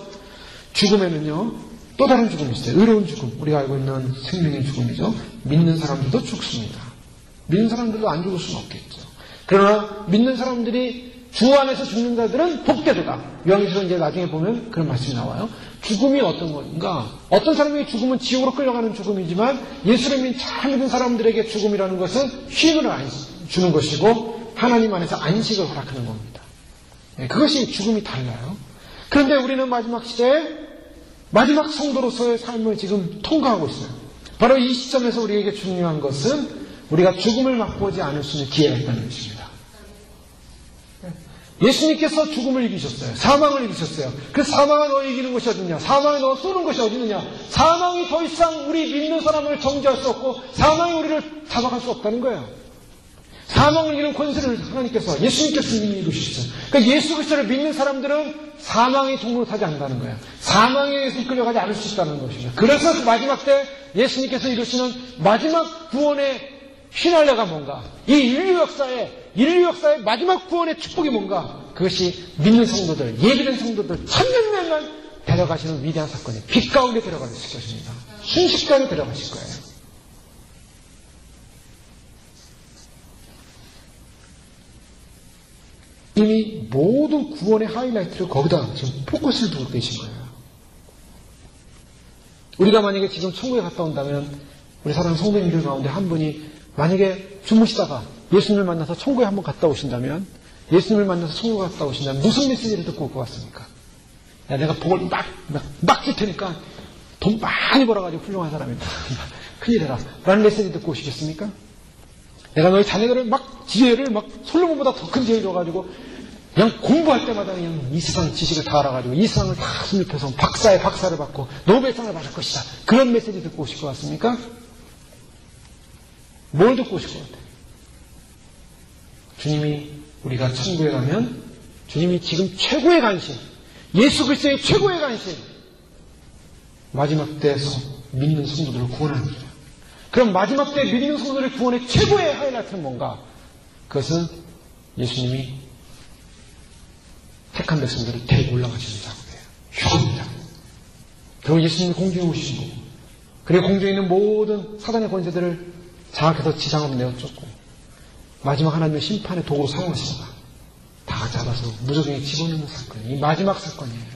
죽음에는요 또 다른 죽음이 있어요. 의로운 죽음, 우리가 알고 있는 생명의 죽음이죠. 믿는 사람들도 죽습니다. 믿는 사람들도 안 죽을 수는 없겠죠. 그러나 믿는 사람들이 주 안에서 죽는 자들은 복되도다. 요한계시록 이제 나중에 보면 그런 말씀이 나와요. 죽음이 어떤 건가? 어떤 사람에게 죽음은 지옥으로 끌려가는 죽음이지만 예수를 믿는 잘 믿는 사람들에게 죽음이라는 것은 쉼을 주는 것이고 하나님 안에서 안식을 허락하는 겁니다. 그것이 죽음이 달라요. 그런데 우리는 마지막 시대에 마지막 성도로서의 삶을 지금 통과하고 있어요. 바로 이 시점에서 우리에게 중요한 것은 우리가 죽음을 맛보지 않을 수 있는 기회가 있다는 것입니다. 예수님께서 죽음을 이기셨어요. 사망을 이기셨어요. 그래서 사망을 너 이기는 것이 어디냐? 사망에 너 쏘는 것이 어디 있느냐? 사망이 더 이상 우리 믿는 사람을 정죄할 수 없고 사망이 우리를 잡아갈 수 없다는 거예요. 사망을 이기는 권세를 하나님께서 예수님께서 이미 이루셨어요. 그러니까 예수 그리스도를 믿는 사람들은 사망의 종로를 타지 않는다는 거예요. 사망에 끌려가지 않을 수 있다는 것입니다. 그래서 그 마지막 때 예수님께서 이루시는 마지막 구원의 휘날려가 뭔가? 이 인류 역사의 마지막 구원의 축복이 뭔가? 그것이 믿는 성도들, 예비된 성도들, 천년만년 데려가시는 위대한 사건이 빛 가운데 데려가실 것입니다. 순식간에 데려가실 거예요. 이미 모든 구원의 하이라이트를 거기다 지금 포커스를 두고 계신 거예요. 우리가 만약에 지금 천국에 갔다 온다면 우리 사랑하는 성도님들 가운데 한 분이 만약에 주무시다가 예수님을 만나서 천국에 한번 갔다 오신다면 예수님을 만나서 천국에 갔다 오신다면 무슨 메시지를 듣고 올 것 같습니까? 야, 내가 복을 막 줄 테니까 돈 많이 벌어가지고 훌륭한 사람이다. 큰일이라 라는 메시지 듣고 오시겠습니까? 내가 너희 자녀들을 지혜를 솔로몬보다 더 큰 지혜를 줘가지고 그냥 공부할 때마다 그냥 이 세상 지식을 다 알아가지고 이 세상을 다 습립해서 박사의 박사를 받고 노벨상을 받을 것이다. 그런 메시지 듣고 오실 것 같습니까? 뭘 듣고 오실 것 같아요? 주님이 우리가 천국에 가면 주님이 지금 최고의 간신, 예수 그리스도의 최고의 간신, 마지막 때에서 믿는 성도들을 구원하는 거예요. 그럼 마지막 때 믿는 성도들의 구원의 최고의 하이라이트는 뭔가? 그것은 예수님이 택한 백성들을 데리고 올라가시는 작업이에요. 휴겁니다. 그리고 예수님이 공중에 오시신 거고, 그리고 공중에 있는 모든 사단의 권세들을 장악해서 지상으로 내어쫓고 마지막 하나님의 심판의 도구로 사용하시다가 다 잡아서 무적행에 집어넣는 사건이 이 마지막 사건이에요.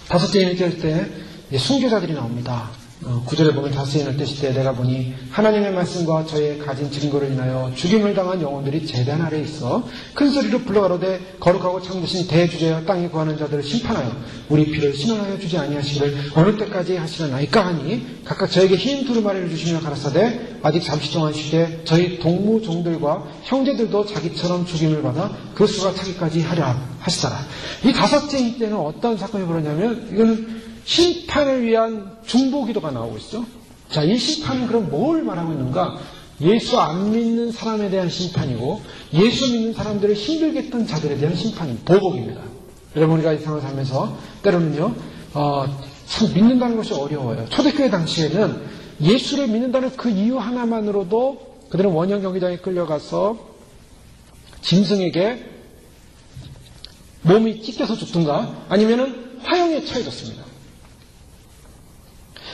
다섯째 인을 뗄 때 순교자들이 나옵니다. 9절에 보면 다섯째 인을 떼실 때 내가 보니 하나님의 말씀과 저의 가진 증거를 인하여 죽임을 당한 영혼들이 제단 아래에 있어 큰 소리로 불러가로되 거룩하고 참되신 대주제여 땅에 구하는 자들을 심판하여 우리 피를 신원하여 주지 아니하시기를 어느 때까지 하시려나이까 하니 각각 저에게 흰 두루마리를 주시며 가라사대 아직 잠시 동안 쉬되 저희 동무 종들과 형제들도 자기처럼 죽임을 받아 그 수가 차기까지 하랴 하시더라. 이 다섯째 인 때는 어떤 사건이 벌어졌냐면 이거는 심판을 위한 중보기도가 나오고 있죠. 자, 이 심판은 그럼 뭘 말하고 있는가? 예수 안 믿는 사람에 대한 심판이고 예수 믿는 사람들을 힘들게 했던 자들에 대한 심판이 보복입니다. 여러분 우리가 이 세상을 살면서 때로는요 참 믿는다는 것이 어려워요. 초대교회 당시에는 예수를 믿는다는 그 이유 하나만으로도 그들은 원형 경기장에 끌려가서 짐승에게 몸이 찢겨서 죽든가 아니면은 화형에 처해졌습니다.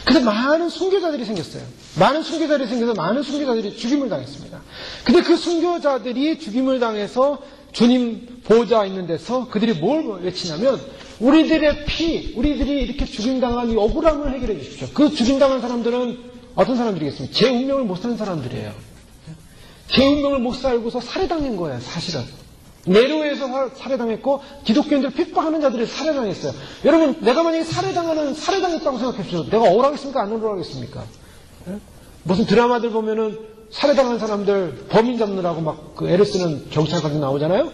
그래서 많은 순교자들이 생겼어요. 많은 순교자들이 생겨서 많은 순교자들이 죽임을 당했습니다. 근데 그 순교자들이 죽임을 당해서 주님 보호자 있는 데서 그들이 뭘 외치냐면 우리들의 피, 우리들이 이렇게 죽임당한 이 억울함을 해결해 주십시오. 그 죽임당한 사람들은 어떤 사람들이겠습니까? 제 운명을 못 사는 사람들이에요. 제 운명을 못 살고서 살해당한 거예요, 사실은. 네로에서 살해당했고 기독교인들 핍박하는 자들이 살해당했어요. 여러분, 내가 만약에 살해당했다고 생각해보세요. 내가 억울하겠습니까? 안 억울하겠습니까? 무슨 드라마들 보면은 살해당한 사람들 범인 잡느라고 막 그 애를 쓰는 경찰관이 나오잖아요?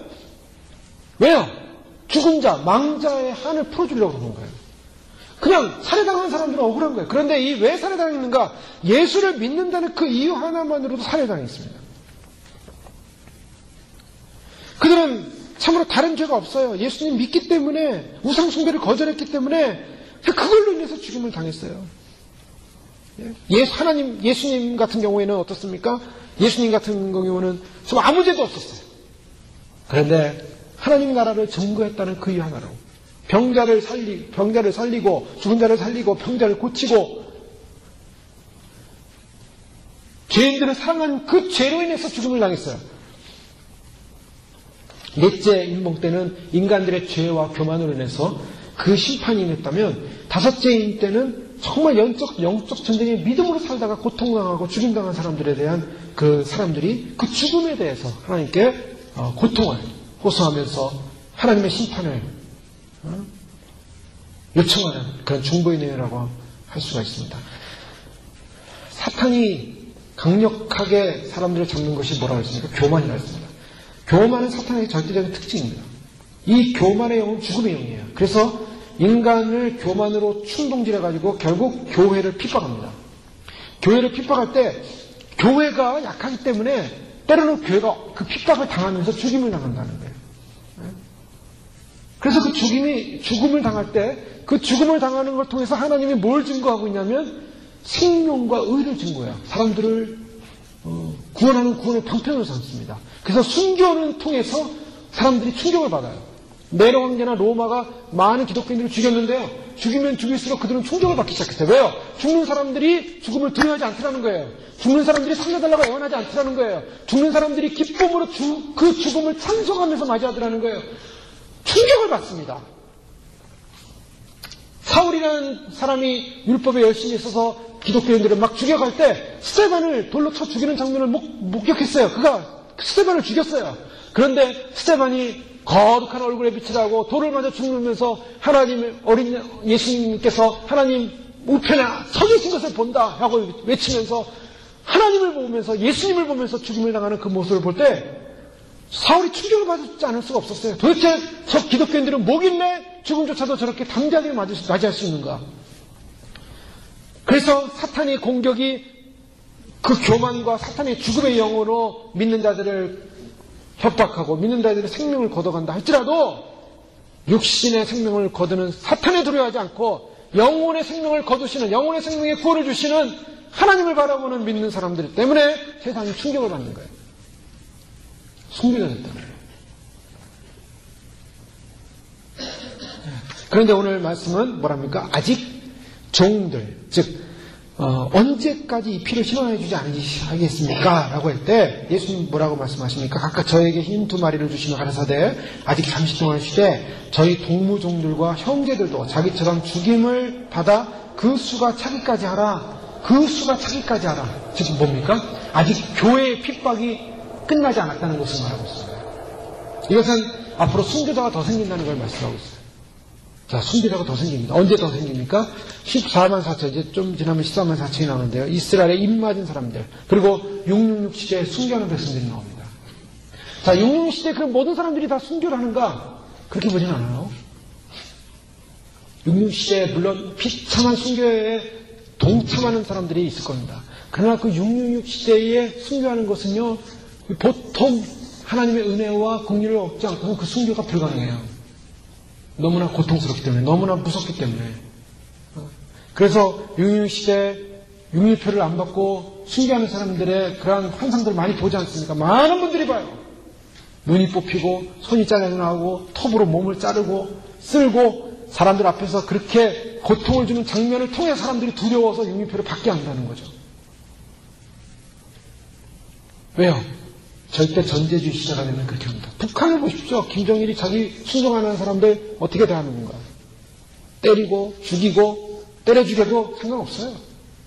왜요? 죽은 자, 망자의 한을 풀어주려고 그러는 거예요. 그냥 살해당한 사람들은 억울한 거예요. 그런데 이 왜 살해당했는가? 예수를 믿는다는 그 이유 하나만으로도 살해당했습니다. 그들은 참으로 다른 죄가 없어요. 예수님 믿기 때문에, 우상숭배를 거절했기 때문에 그걸로 인해서 죽임을 당했어요. 예수님 같은 경우에는 어떻습니까? 예수님 같은 경우는 좀 아무 죄도 없었어요. 그런데 하나님 나라를 증거했다는 그 이유 하나로 병자를 살리고 죽은 자를 살리고 병자를 고치고 죄인들을 사랑한 그 죄로 인해서 죽임을 당했어요. 넷째 인봉 때는 인간들의 죄와 교만으로 인해서 그 심판이 임했다면 다섯째인 때는 정말 영적 전쟁의 믿음으로 살다가 고통당하고 죽임당한 사람들에 대한 그 사람들이 그 죽음에 대해서 하나님께 고통을 호소하면서 하나님의 심판을 요청하는 그런 중보인이라고 할 수가 있습니다. 사탄이 강력하게 사람들을 잡는 것이 뭐라고 했습니까? 교만이라고 했습니다. 교만은 사탄의 절대적인 특징입니다. 이 교만의 영은 죽음의 영이에요. 그래서 인간을 교만으로 충동질해가지고 결국 교회를 핍박합니다. 교회를 핍박할 때 교회가 약하기 때문에 때로는 교회가 그 핍박을 당하면서 죽임을 당한다는 거예요. 그래서 그 죽음을 당할 때 그 죽음을 당하는 걸 통해서 하나님이 뭘 증거하고 있냐면 생명과 의를 증거해요. 사람들을 구원하는 구원의 방편으로 삼습니다. 그래서 순교를 통해서 사람들이 충격을 받아요. 네로 황제나 로마가 많은 기독교인들을 죽였는데요. 죽이면 죽일수록 그들은 충격을 받기 시작했어요. 왜요? 죽는 사람들이 죽음을 두려워하지 않더라는 거예요. 죽는 사람들이 살려달라고 애원하지 않더라는 거예요. 죽는 사람들이 기쁨으로 그 죽음을 찬송하면서 맞이하더라는 거예요. 충격을 받습니다. 사울이라는 사람이 율법에 열심히 있어서 기독교인들을 막 죽여갈 때 스데반을 돌로 쳐 죽이는 장면을 목격했어요. 그가 스데반을 죽였어요. 그런데 스데반이 거룩한 얼굴에 빛을 하고 돌을 맞아 죽으면서 하나님 어린 예수님께서 하나님 우편에 서 계신 것을 본다 하고 외치면서 하나님을 보면서 예수님을 보면서 죽임을 당하는 그 모습을 볼 때 사울이 충격을 받지 않을 수가 없었어요. 도대체 저 기독교인들은 뭐길래 죽음조차도 저렇게 담대하게 맞이할 수 있는가? 그래서 사탄의 공격이 그 교만과 사탄의 죽음의 영으로 믿는 자들을 협박하고 믿는 자들의 생명을 거둬간다 할지라도 육신의 생명을 거두는 사탄에 두려워하지 않고 영혼의 생명을 거두시는 영혼의 생명에 구원을 주시는 하나님을 바라보는 믿는 사람들 때문에 세상이 충격을 받는 거예요. 순교자들 때문에. 그런데 오늘 말씀은 뭐랍니까? 아직 종들, 즉 언제까지 이 피를 실현해 주지 않으시겠습니까? 라고 할 때 예수님 뭐라고 말씀하십니까? 각각 저에게 흰 두 마리를 주시며 가라사대 아직 잠시 동안 쉬되 저희 동무종들과 형제들도 자기처럼 죽임을 받아 그 수가 차기까지 하라. 그 수가 차기까지 하라. 지금 뭡니까? 아직 교회의 핍박이 끝나지 않았다는 것을 말하고 있습니다. 이것은 앞으로 순교자가 더 생긴다는 걸 말씀하고 있어요. 자, 순교자가 더 생깁니다. 언제 더 생깁니까? 14만 4천, 이제 좀 지나면 14만 4천이 나오는데요. 이스라엘에 입 맞은 사람들, 그리고 666 시대에 순교하는 백성들이 나옵니다. 자, 666 시대에 그럼 모든 사람들이 다 순교를 하는가? 그렇게 보진 않아요. 666 시대에 물론 비참한 순교에 동참하는 사람들이 있을 겁니다. 그러나 그 666 시대에 순교하는 것은요, 보통 하나님의 은혜와 공의를 얻지 않고는 그 순교가 불가능해요. 너무나 고통스럽기 때문에, 너무나 무섭기 때문에. 그래서 6.16 시대 6.1표를 안 받고 순교하는 사람들의 그러한 환상들을 많이 보지 않습니까? 많은 분들이 봐요. 눈이 뽑히고 손이 짜증나고 톱으로 몸을 자르고 쓸고 사람들 앞에서 그렇게 고통을 주는 장면을 통해 사람들이 두려워서 융립표를 받게 한다는 거죠. 왜요? 절대 전제주의 시대가 되면 그렇게 합니다. 북한을 보십시오. 김정일이 자기 순종하는 사람들 어떻게 대하는 건가? 때리고 죽이고 때려 죽여도 상관없어요.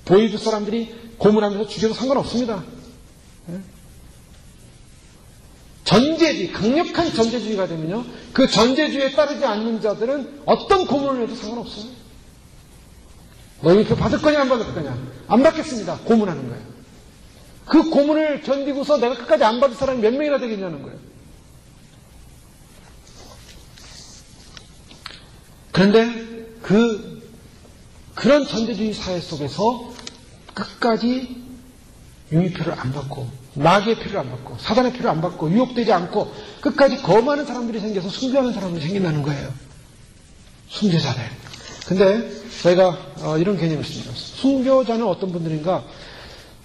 보이주 사람들이 고문하면서 죽여도 상관없습니다. 전제주의, 강력한 전제주의가 되면요, 그 전제주의에 따르지 않는 자들은 어떤 고문을 해도 상관없어요. 너 이거 받을 거냐 안 받을 거냐? 안 받겠습니다. 고문하는 거예요. 그 고문을 견디고서 내가 끝까지 안 받을 사람이 몇 명이나 되겠냐는 거예요. 그런데 그런 전제주의 사회 속에서 끝까지 융의표를 안 받고 마귀의 표를 안 받고 사단의 표를 안 받고 유혹되지 않고 끝까지 거부하는 사람들이 생겨서 숭배하는 사람들이 생긴다는 거예요. 순교자들. 근데 저희가 이런 개념이 있습니다. 순교자는 어떤 분들인가?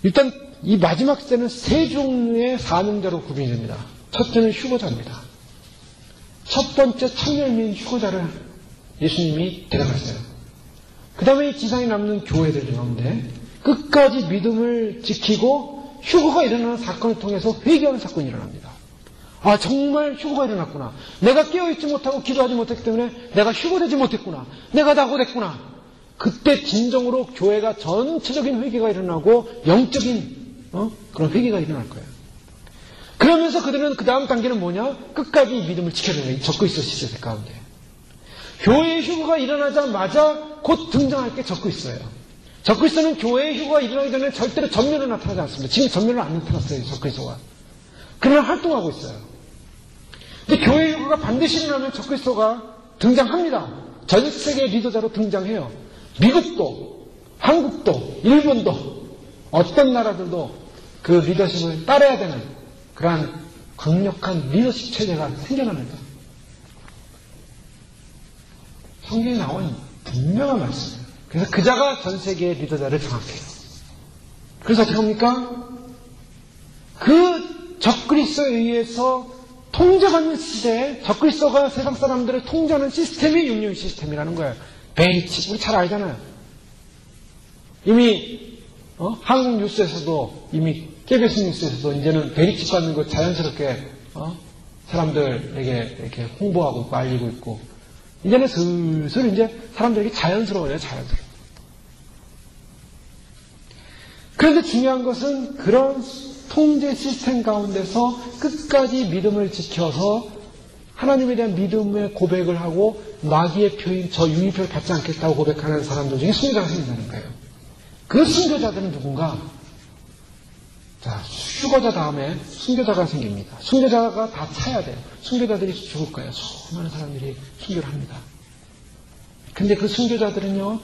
일단 이 마지막 시대는 세 종류의 사명자로 구분이 됩니다. 첫째는 휴거자입니다. 첫 번째 천년민 휴거자를 예수님이 데려갔어요. 그 다음에 이 지상에 남는 교회들 가운데 끝까지 믿음을 지키고 휴거가 일어나는 사건을 통해서 회개하는 사건이 일어납니다. 아, 정말 휴거가 일어났구나. 내가 깨어있지 못하고 기도하지 못했기 때문에 내가 휴거되지 못했구나. 내가 낙오됐구나. 그때 진정으로 교회가 전체적인 회개가 일어나고 영적인 그런 회개가 일어날 거예요. 그러면서 그들은 그 다음 단계는 뭐냐? 끝까지 믿음을 지켜야 돼요. 적고 있어 시대 가운데. 교회의 휴거가 일어나자마자 곧 등장할 게 적고 있어요. 적그리스도는 교회의 휴거가 일어나기 전에 절대로 전면으로 나타나지 않습니다. 지금 전면으로 안 나타났어요. 적그리스도가. 그러나 활동하고 있어요. 근데 교회의 휴거가 반드시 일어나면 적그리스도가 등장합니다. 전 세계 리더자로 등장해요. 미국도, 한국도, 일본도, 어떤 나라들도 그 리더십을 따라야 되는 그러한 강력한 리더십 체제가 생겨납니다. 성경에 나온 분명한 말씀이에요. 그래서 그자가 전 세계의 리더자를 장악해요. 그래서 어떻게 합니까? 그 적그리스도에 의해서 통제받는 시대에 적그리스도가 세상 사람들을 통제하는 시스템이 육류의 시스템이라는 거예요. 베리치, 우리 잘 알잖아요. 이미 한국 뉴스에서도 이미 KBS 뉴스에서도 이제는 베리치 받는 거 자연스럽게 사람들에게 이렇게 홍보하고 있고 알리고 있고 이제는 슬슬 이제 사람들에게 자연스러워요, 자연스러워. 그런데 중요한 것은 그런 통제 시스템 가운데서 끝까지 믿음을 지켜서 하나님에 대한 믿음의 고백을 하고 마귀의 표인 저 융의표를 받지 않겠다고 고백하는 사람들 중에 순교자가 생긴다는 거예요. 그 순교자들은 누군가? 자, 휴거자 다음에 순교자가 생깁니다. 순교자가 다 차야 돼요. 순교자들이 죽을 거예요. 수많은 사람들이 순교를 합니다. 근데 그 순교자들은요,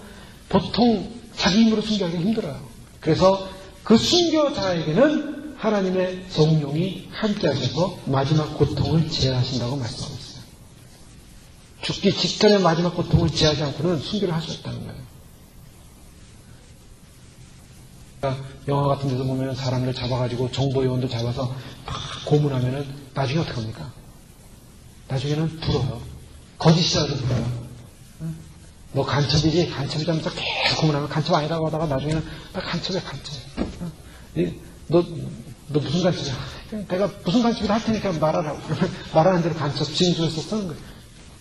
보통 자기 힘으로 순교하기 힘들어요. 그래서 그 순교자에게는 하나님의 성령이 함께 하셔서 마지막 고통을 제하신다고 말씀하고 있어요. 죽기 직전의 마지막 고통을 제하지 않고는 순교를 할 수 없다는 거예요. 영화 같은 데서 보면 사람들 잡아가지고 정보요원들 잡아서 막 고문하면은 나중에 어떡합니까? 나중에는 불어요. 거짓이라도 불어요. 너 간첩이지? 간첩이라면서 계속 고문하면 간첩 아니라고 하다가 나중에는 나 간첩이야, 간첩. 너 무슨 간첩이야? 내가 무슨 간첩이다 할 테니까 말하라고. 그러면 말하는 대로 간첩 진술해서 쓰는 거예요.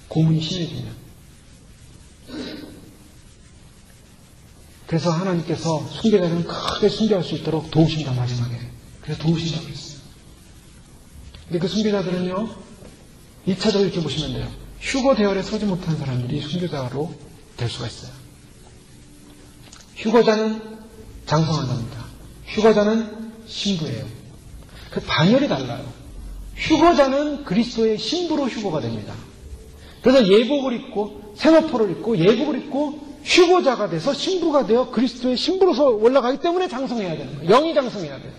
고문이 심해지면. 그래서 하나님께서 순교자는 크게 순교할 수 있도록 도우신다, 마지막에. 그래서 도우신다고 그랬어요. 근데 그 순교자들은요, 2차적으로 이렇게 보시면 돼요. 휴거 대열에 서지 못한 사람들이 순교자로 될 수가 있어요. 휴거자는 장성한답니다. 휴거자는 신부예요. 그 반열이 달라요. 휴거자는 그리스도의 신부로 휴거가 됩니다. 그래서 예복을 입고 세마포를 입고 예복을 입고 휴거자가 돼서 신부가 되어 그리스도의 신부로서 올라가기 때문에 장성해야 되는 거예요. 영이 장성해야 돼요.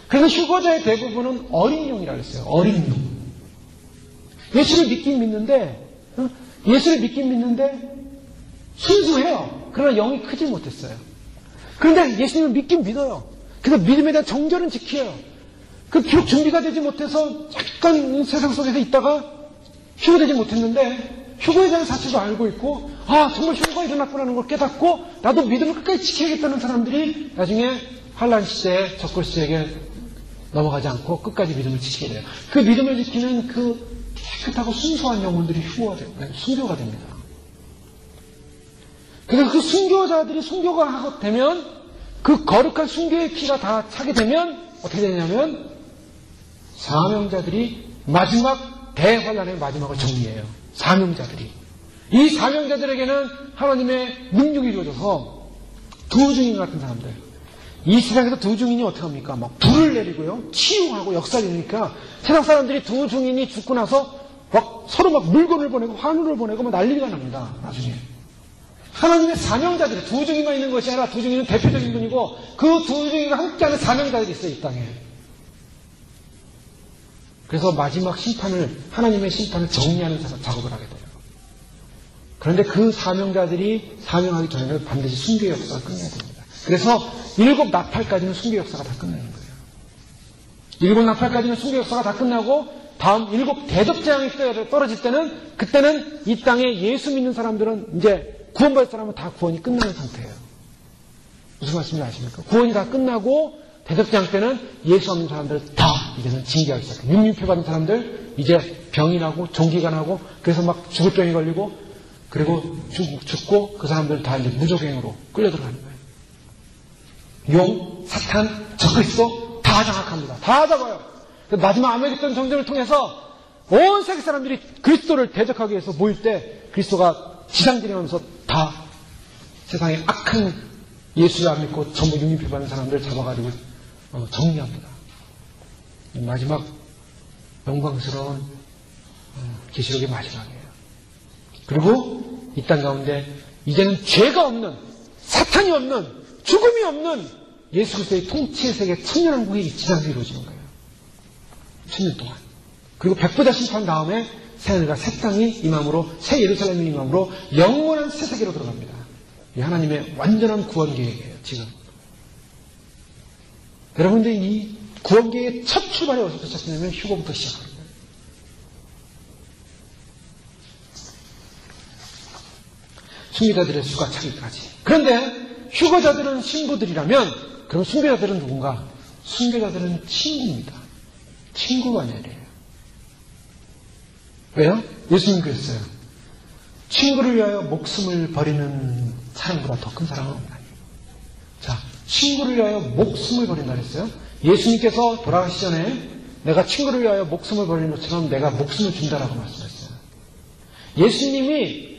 그래서 휴거자의 대부분은 어린 영이라고 했어요. 어린 영. 예수를 믿긴 믿는데 순수해요. 그러나 영이 크지 못했어요. 그런데 예수님을 믿긴 믿어요. 그래서 믿음에 대한 정절은 지켜요. 비록 준비가 되지 못해서 약간 세상 속에서 있다가 휴거되지 못했는데 휴거에 대한 사실도 알고 있고 정말 휴거가 일어났구나는 걸 깨닫고 나도 믿음을 끝까지 지켜야겠다는 사람들이 나중에 환란 시대에 적그리 시대에게 넘어가지 않고 끝까지 믿음을 지키게 돼요. 그 믿음을 지키는 그 깨끗하고 순수한 영혼들이 순교가 됩니다. 그래서 그 순교자들이 순교가 되면 그 거룩한 순교의 피가 다 차게 되면 어떻게 되냐면 사명자들이 마지막 대환란의 마지막을 정리해요. 사명자들이. 이 사명자들에게는 하나님의 능력이 이루어져서 두 증인 같은 사람들. 이 세상에서 두 증인이 어떻게 합니까? 막 불을 내리고요. 치유하고 역사를 이루니까 세상 사람들이 두 증인이 죽고 나서 막 서로 막 물건을 보내고 환우를 보내고 막 난리가 납니다. 나중에. 하나님의 사명자들이 두 증인만 있는 것이 아니라 두 증인은 대표적인 분이고 그 두 증인과 함께하는 사명자들이 있어요. 이 땅에. 그래서 마지막 하나님의 심판을 정리하는 작업을 하게 돼요. 그런데 그 사명자들이 사명하기 전에는 반드시 순교의 역사가 끝나야 됩니다. 그래서 7 나팔까지는 순교 역사가 다 끝나는 거예요. 7 나팔까지는 순교 역사가 다 끝나고 다음 7 대접재앙이 떨어질 때는 그때는 이 땅에 예수 믿는 사람들은 이제 구원받을 사람은 다 구원이 끝나는 상태예요. 무슨 말씀인지 아십니까? 구원이 다 끝나고 대접재앙 때는 예수 없는 사람들 다 이제는 징계하기 시작해요. 육류표 받은 사람들 이제 병이 나고 종기가 나고 그래서 막 죽을 병이 걸리고 그리고 죽고 그 사람들 다 이제 무적행으로 끌려 들어가는 거예요. 용, 사탄, 적그리스도 다 장악합니다. 다 잡아요. 마지막 아메리칸 정전을 통해서 온 세계 사람들이 그리스도를 대적하기 위해서 모일 때 그리스도가 지상진행하면서 다 세상에 악한 예수를 안 믿고 전부 육류표 받는 사람들 잡아가지고 정리합니다. 마지막 영광스러운 계시록의 마지막이에요. 그리고 이 땅 가운데 이제는 죄가 없는 사탄이 없는 죽음이 없는 예수 그리스도의 통치의 세계 천년왕국이 이 지상에서 이루어지는 거예요. 천년 동안. 그리고 백보자 심판 다음에 새하늘과 새 땅이 임함으로 새 예루살렘이 임함으로 영원한 새 세계로 들어갑니다. 이 하나님의 완전한 구원 계획이에요. 지금. 여러분들 이 구원 계획의 첫 출발이 어디서부터 시작되냐면 휴거부터 시작합니다. 순교자들의 수가 차기까지. 그런데 휴거자들은 신부들이라면 그럼 순교자들은 누군가? 순교자들은 친구입니다. 친구가 아니에요. 왜요? 예수님 그랬어요. 친구를 위하여 목숨을 버리는 사랑보다 더 큰 사랑은 없나니. 자, 친구를 위하여 목숨을 버린다 그랬어요. 예수님께서 돌아가시기 전에 내가 친구를 위하여 목숨을 버리는 것처럼 내가 목숨을 준다라고 말씀했어요. 예수님이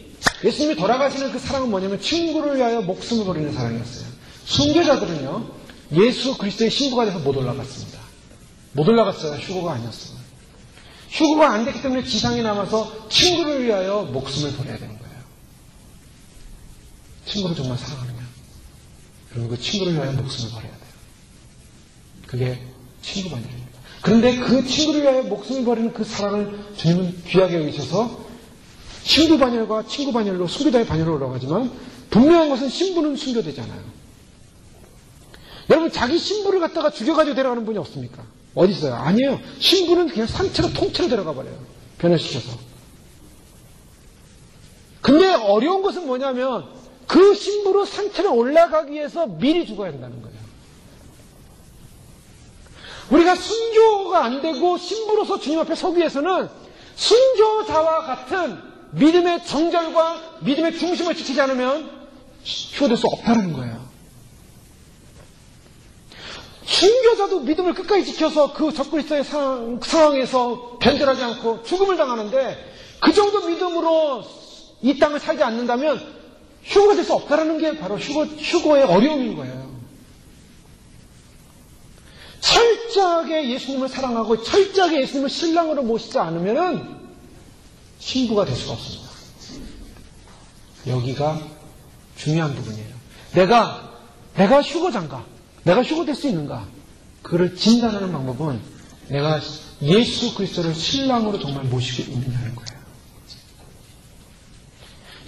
돌아가시는 그 사랑은 뭐냐면 친구를 위하여 목숨을 버리는 사랑이었어요. 순교자들은요, 예수 그리스도의 신부가 돼서 못 올라갔습니다. 못 올라갔어요. 휴거가 아니었어요. 휴거가 안 됐기 때문에 지상에 남아서 친구를 위하여 목숨을 버려야 되는 거예요. 친구를 정말 사랑하느냐? 그리고 그 친구를 위하여 목숨을 버려야 돼요. 그게 친구 반열입니다. 그런데 그 친구를 위하여 목숨을 버리는 그 사랑을 주님은 귀하게 여기셔서 친구 반열과 친구 반열로 순교자의 반열로 올라가지만 분명한 것은 신부는 순교되잖아요. 여러분 자기 신부를 갖다가 죽여가지고 데려가는 분이 없습니까? 어디 있어요? 아니에요. 신부는 그냥 상체로 통째로 데려가 버려요. 변화시켜서. 근데 어려운 것은 뭐냐면 그 신부로 상체로 올라가기 위해서 미리 죽어야 된다는 거예요. 우리가 순교가 안 되고 신부로서 주님 앞에 서기 위해서는 순교자와 같은 믿음의 정절과 믿음의 중심을 지키지 않으면 휴거될 수 없다는 거예요. 순교자도 믿음을 끝까지 지켜서 그 적그리스도의 상황에서 변절하지 않고 죽음을 당하는데 그 정도 믿음으로 이 땅을 살지 않는다면 휴거가 될 수 없다는 게 바로 휴거의 어려움인 거예요. 철저하게 예수님을 사랑하고 철저하게 예수님을 신랑으로 모시지 않으면 신부가 될 수가 없습니다. 여기가 중요한 부분이에요. 내가 휴거자인가? 내가 휴거될 수 있는가? 그를 진단하는 방법은 내가 예수 그리스도를 신랑으로 정말 모시고 있느냐는 거예요.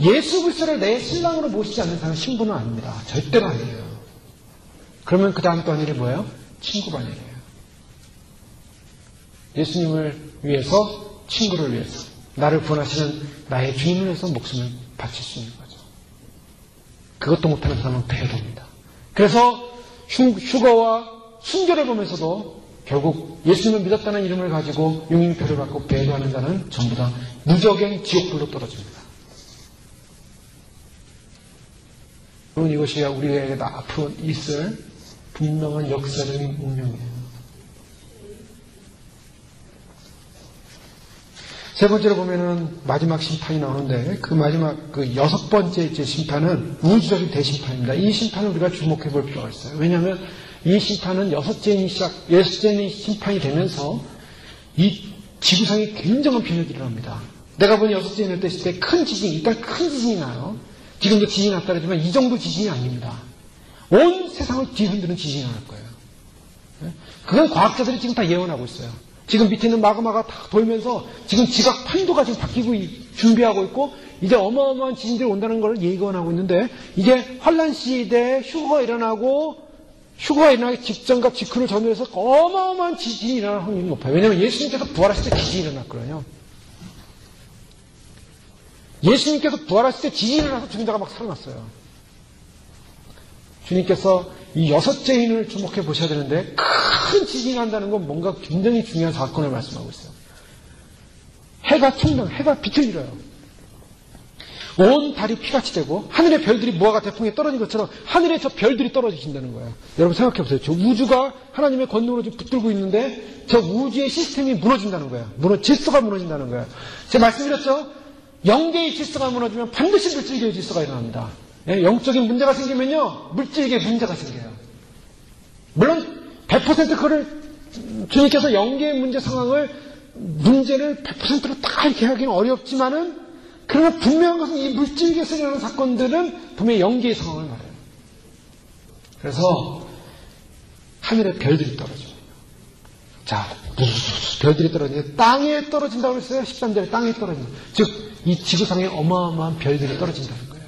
예수 그리스도를 내 신랑으로 모시지 않는 사람은 신부는 아닙니다. 절대로 아니에요. 그러면 그 다음 반열이 뭐예요? 친구 반열이에요. 예수님을 위해서, 친구를 위해서, 나를 구원하시는 나의 주님을 위해서 목숨을 바칠 수 있는 거죠. 그것도 못하는 사람은 배도입니다. 그래서 휴거와 순교를 보면서도 결국 예수님을 믿었다는 이름을 가지고 용인표를 받고 배도하는 자는 전부 다 무적행 지옥불로 떨어집니다. 그럼 이것이 우리에게 앞으로 있을 분명한 역사적인 운명이에요. 세 번째로 보면은 마지막 심판이 나오는데 그 마지막 그 6번째 심판은 우주적인 대심판입니다. 이 심판을 우리가 주목해 볼 필요가 있어요. 왜냐하면 이 심판은 여섯째 심판이 되면서 이 지구상에 굉장한 변혁이 일어납니다. 내가 본 여섯째 인을 뗐을 때 큰 지진이, 일단 큰 지진이 나요. 지금도 지진이 났다 그러지만 이 정도 지진이 아닙니다. 온 세상을 뒤흔드는 지진이 날 거예요. 그건 과학자들이 지금 다 예언하고 있어요. 지금 밑에 있는 마그마가 다 돌면서 지금 지각 판도가 지금 바뀌고 준비하고 있고 이제 어마어마한 지진들이 온다는 걸 예언하고 있는데 이게 환란 시대에 휴거가 일어나기 직전과 직후를 전후해서 어마어마한 지진이 일어날 확률이 높아요. 왜냐하면 예수님께서 부활하실 때 지진이 일어났거든요. 예수님께서 부활하실 때 지진이 일어나서 죽은 자가 막 살아났어요. 주님께서 이 여섯째 인을 주목해 보셔야 되는데 큰 지진이 난다는 건 뭔가 굉장히 중요한 사건을 말씀하고 있어요. 해가 빛을 잃어요. 온 달이 피같이 되고 하늘의 별들이 무화과 대풍에 떨어진 것처럼 하늘에 저 별들이 떨어지신다는 거예요. 여러분 생각해 보세요. 저 우주가 하나님의 권능으로 지금 붙들고 있는데 저 우주의 시스템이 무너진다는 거예요. 질서가 무너진다는 거예요. 제가 말씀드렸죠? 영계의 질서가 무너지면 반드시 물질계의 질서가 일어납니다. 영적인 문제가 생기면요 물질계의 문제가 생겨요. 물론 100% 그거를 주님께서 영계의 문제를 100%로 딱 이렇게 하기는 어렵지만은 그러나 분명한 것은 이 물질계에서 일어나는 사건들은 분명히 영계의 상황을 말해요. 그래서 하늘에 별들이 떨어져요. 자, 별들이 떨어지는데 땅에 떨어진다고 그랬어요. 13절에 땅에 떨어진다. 즉, 이 지구상에 어마어마한 별들이 떨어진다는 거예요.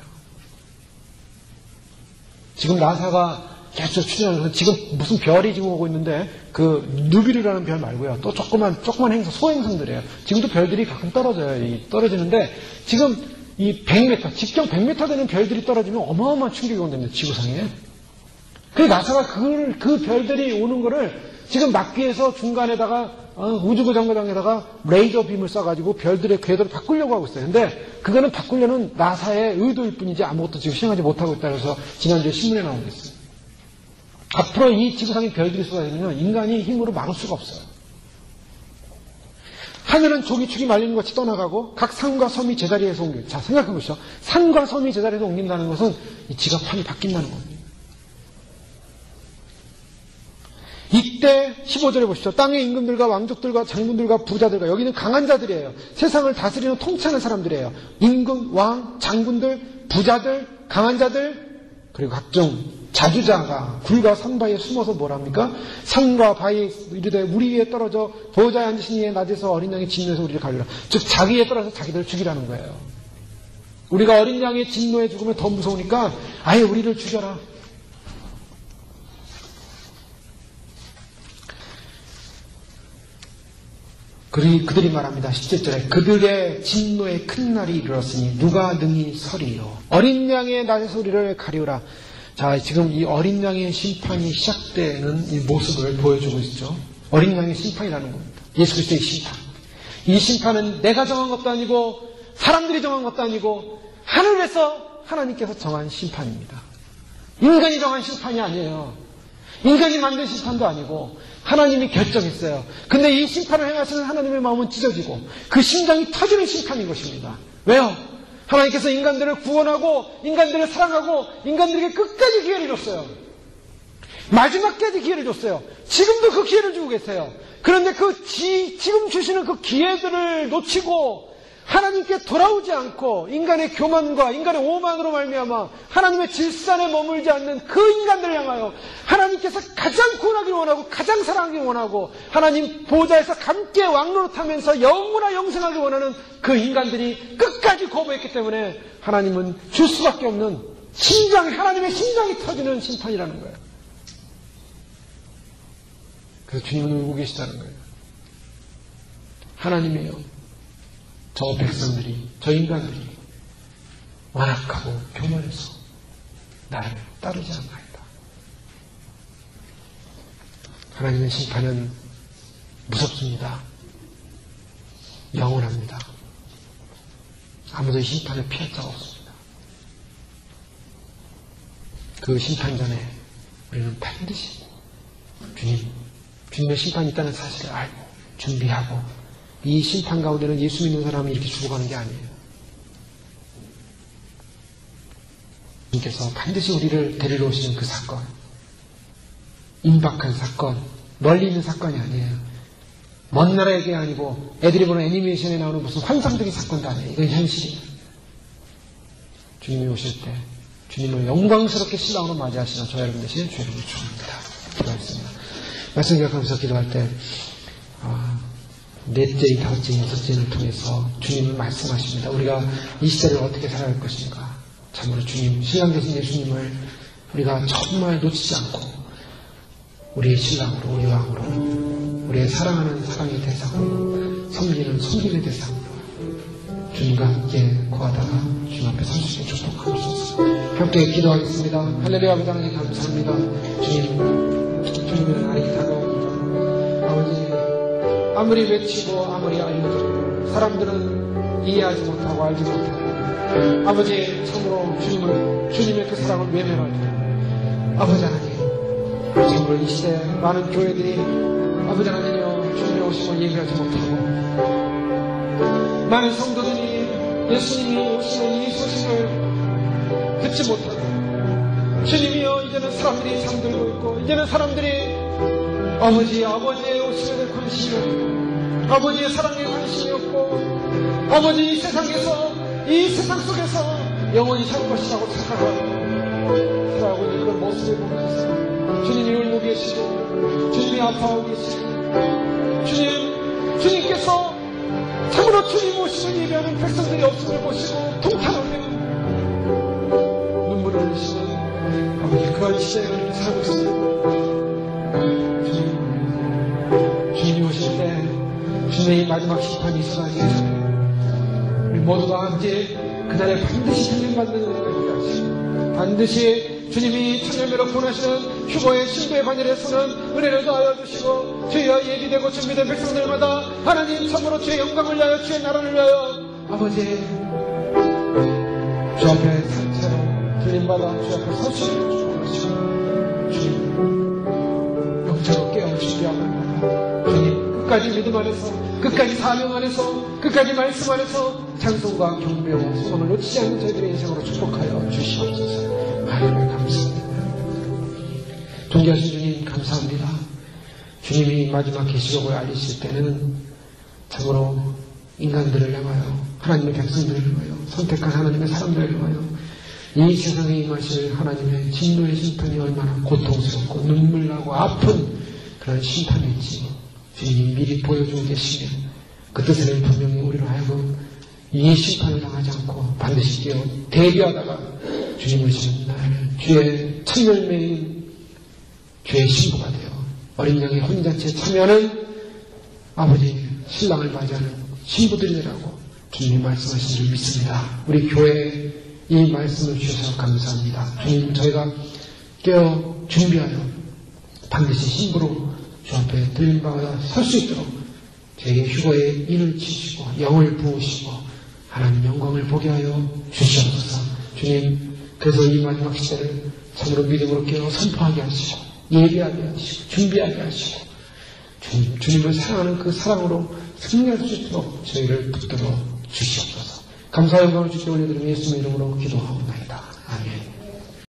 지금 나사가 계속 추진하면서 지금 무슨 별이 지금 오고 있는데 그 누비르라는 별 말고요. 또 조그만 행성, 소행성들이에요. 지금도 별들이 가끔 떨어져요. 떨어지는데 지금 이 100m, 직경 100m 되는 별들이 떨어지면 어마어마한 충격이 온답니다. 지구상에. 그래서 나사가 그 별들이 오는 거를 지금 막기 위해서 중간에다가 우주구 정거장에다가 레이저 빔을 쏴가지고 별들의 궤도를 바꾸려고 하고 있어요. 근데 그거는 바꾸려는 나사의 의도일 뿐이지 아무것도 지금 시행하지 못하고 있다 그래서 지난주에 신문에 나온 게 있어요. 앞으로 이 지구상에 별들이 쏟아지면 인간이 힘으로 막을 수가 없어요. 하늘은 조기축이 말리는 것이 떠나가고 각 산과 섬이 제자리에서 옮겨요. 자, 생각해 보시죠. 산과 섬이 제자리에서 옮긴다는 것은 이 지각판이 바뀐다는 겁니다. 이때 15절에 보십시오. 땅의 임금들과 왕족들과 장군들과 부자들과 여기는 강한 자들이에요. 세상을 다스리는 통치하는 사람들이에요. 임금, 왕, 장군들, 부자들, 강한 자들 그리고 각종 자주자가 굴과 산바위에 숨어서 뭐랍니까? 산과 바위에 이르되 우리 위에 떨어져 보호자에 앉으신 이의 낮에서 어린 양의 진노에서 우리를 갈리라. 즉 자기에 떨어져 자기들을 죽이라는 거예요. 우리가 어린 양의 진노에 죽으면 더 무서우니까 아예 우리를 죽여라. 그들이 말합니다. 17절에 그들의 진노의 큰 날이 이르렀으니 누가 능히 서리요. 어린 양의 낮에서 우리를 가리우라. 자, 지금 이 어린 양의 심판이 시작되는 이 모습을 보여주고 있죠. 어린 양의 심판이라는 겁니다. 예수 그리스도의 심판. 이 심판은 내가 정한 것도 아니고 사람들이 정한 것도 아니고 하늘에서 하나님께서 정한 심판입니다. 인간이 정한 심판이 아니에요. 인간이 만든 심판도 아니고 하나님이 결정했어요. 근데 이 심판을 행하시는 하나님의 마음은 찢어지고 그 심장이 터지는 심판인 것입니다. 왜요? 하나님께서 인간들을 구원하고 인간들을 사랑하고 인간들에게 끝까지 기회를 줬어요. 마지막까지 기회를 줬어요. 지금도 그 기회를 주고 계세요. 그런데 지금 주시는 그 기회들을 놓치고 하나님께 돌아오지 않고 인간의 교만과 인간의 오만으로 말미암아 하나님의 질산에 머물지 않는 그 인간들을 향하여 하나님께서 가장 구원하기를 원하고 가장 사랑하기를 원하고 하나님 보좌에서 함께 왕노릇하면서 영원하 영생하기를 원하는 그 인간들이 끝까지 거부했기 때문에 하나님은 줄 수밖에 없는 하나님의 심장이 터지는 심판이라는 거예요. 그래서 주님은 울고 계시다는 거예요. 하나님이여, 저 백성들이, 저 인간들이 완악하고 교만해서 나를 따르지 않나이다. 하나님의 심판은 무섭습니다. 영원합니다. 아무도 심판을 피할 자가 없습니다. 그 심판 전에 우리는 반드시 주님의 심판이 있다는 사실을 알고 준비하고, 이 심판 가운데는 예수 믿는 사람이 이렇게 죽어가는 게 아니에요. 주님께서 반드시 우리를 데리러 오시는 그 사건, 임박한 사건, 멀리 있는 사건이 아니에요. 먼 나라의 게 아니고 애들이 보는 애니메이션에 나오는 무슨 환상적인 사건도 아니에요. 이건 현실이에요. 주님이 오실 때 주님을 영광스럽게 신랑으로 맞이하시는 저와 여러분 되시는 주의 이름으로 축원합니다. 기도하겠습니다. 말씀 기억하면서 기도할 때 넷째인, 다섯째인, 여섯째인을 통해서 주님을 말씀하십니다. 우리가 이 시대를 어떻게 살아갈 것인가. 참으로 주님, 신랑 되신 예수님을 우리가 정말 놓치지 않고 우리의 신랑으로, 우리 왕으로, 우리의 사랑하는 사랑의 대상으로, 섬기는 섬김의 대상으로 주님과 함께 거하다가 주님 앞에 설 수 있게 축복하옵소서. 함께 기도하겠습니다. 할렐루야. 아버지 하나님 감사합니다. 주님은 날이 다가옵니다. 아버지, 아무리 외치고 아무리 알려드리고 사람들은 이해하지 못하고 알지 못하고, 아버지 참으로 주님의 그 사랑을 외면하고, 아버지 하나님 참으로 이 시대 많은 교회들이 아버지 하나님이여 주님의 오심을 얘기하지 못하고, 많은 성도들이 예수님이 오시는 이 소식을 듣지 못하고, 주님이여 이제는 사람들이 잠들고 있고, 이제는 사람들이 아버지의 오심에 관심이 없고, 아버지의 사랑에 관심이 없고, 아버지 이 세상 속에서 영원히 살 것이라고 살아가고 있는 그런 모습을 보면서 주님이 울고 계시고, 주님이 아파하고 계시고, 주님께서 참으로 주님 오시는 예배하는 백성들이 없음을 보시고 통탄하며 눈물을 흘리시는 아버지 그런 시대에 우리는 살고 있습니다. 주님이 오실 때 주님의 마지막 심판이 있어가기 전에 우리 모두가 이제 그날에 반드시 살림받는 은혜가 있게 하시고, 반드시 주님이 천년배로 보내시는 휴거의 신부의 반열에서는 은혜를 더하여 주시고, 주여 예비되고 준비된 백성들마다 하나님 참으로 주의 영광을 위하여 주의 나라를 위하여 아버지 주 앞에 산채로 들림받아 주 앞에 설 수 있게 축복하시고, 주님 영적으로 깨어 준비하옵나이다. 주님 끝까지 믿음 안에서, 끝까지 사명 안에서, 끝까지 말씀 안에서 찬송과 경배와 소감을 놓치지 않는 저희들의 인생으로 축복하여 주시옵소서. 하나님을 감사합니다. 존귀하신 주님 감사합니다. 주님이 마지막 계시록을 알리실 때는 참으로 인간들을 향하여, 하나님의 백성들을 향하여, 선택한 하나님의 사람들을 향하여 이 세상에 임하실 하나님의 진노의 심판이 얼마나 고통스럽고 눈물나고 아픈 그런 심판일지 주님이 미리 보여주고 계시면 그 뜻에는 분명히 우리로 하여금 이 심판을 당하지 않고 반드시 깨어 대비하다가 주님 오시는 날 주의 천열매인 주의 신부가 되어 어린 양의 혼잔치에 참여하는 아버지 신랑을 맞이하는 신부들이라고 주님이 말씀하신 줄 믿습니다. 우리 교회에 이 말씀을 주셔서 감사합니다. 주님, 저희가 깨어 준비하여 반드시 신부로 주 앞에 들림받아 설 수 있도록 저희의 휴거에 인을 치시고 영을 부으시고 하나님 영광을 보게 하여 주시옵소서. 주님, 그래서 이 마지막 시대를 참으로 믿음으로 깨어 선포하게 하시고 예비하게 하시고 준비하게 하시고 주님을 사랑하는 그 사랑으로 승리할 수 있도록 저희를 붙들어 주시옵소서. 감사의 영광을 주께 올려드리며 예수님의 이름으로 기도하옵나이다.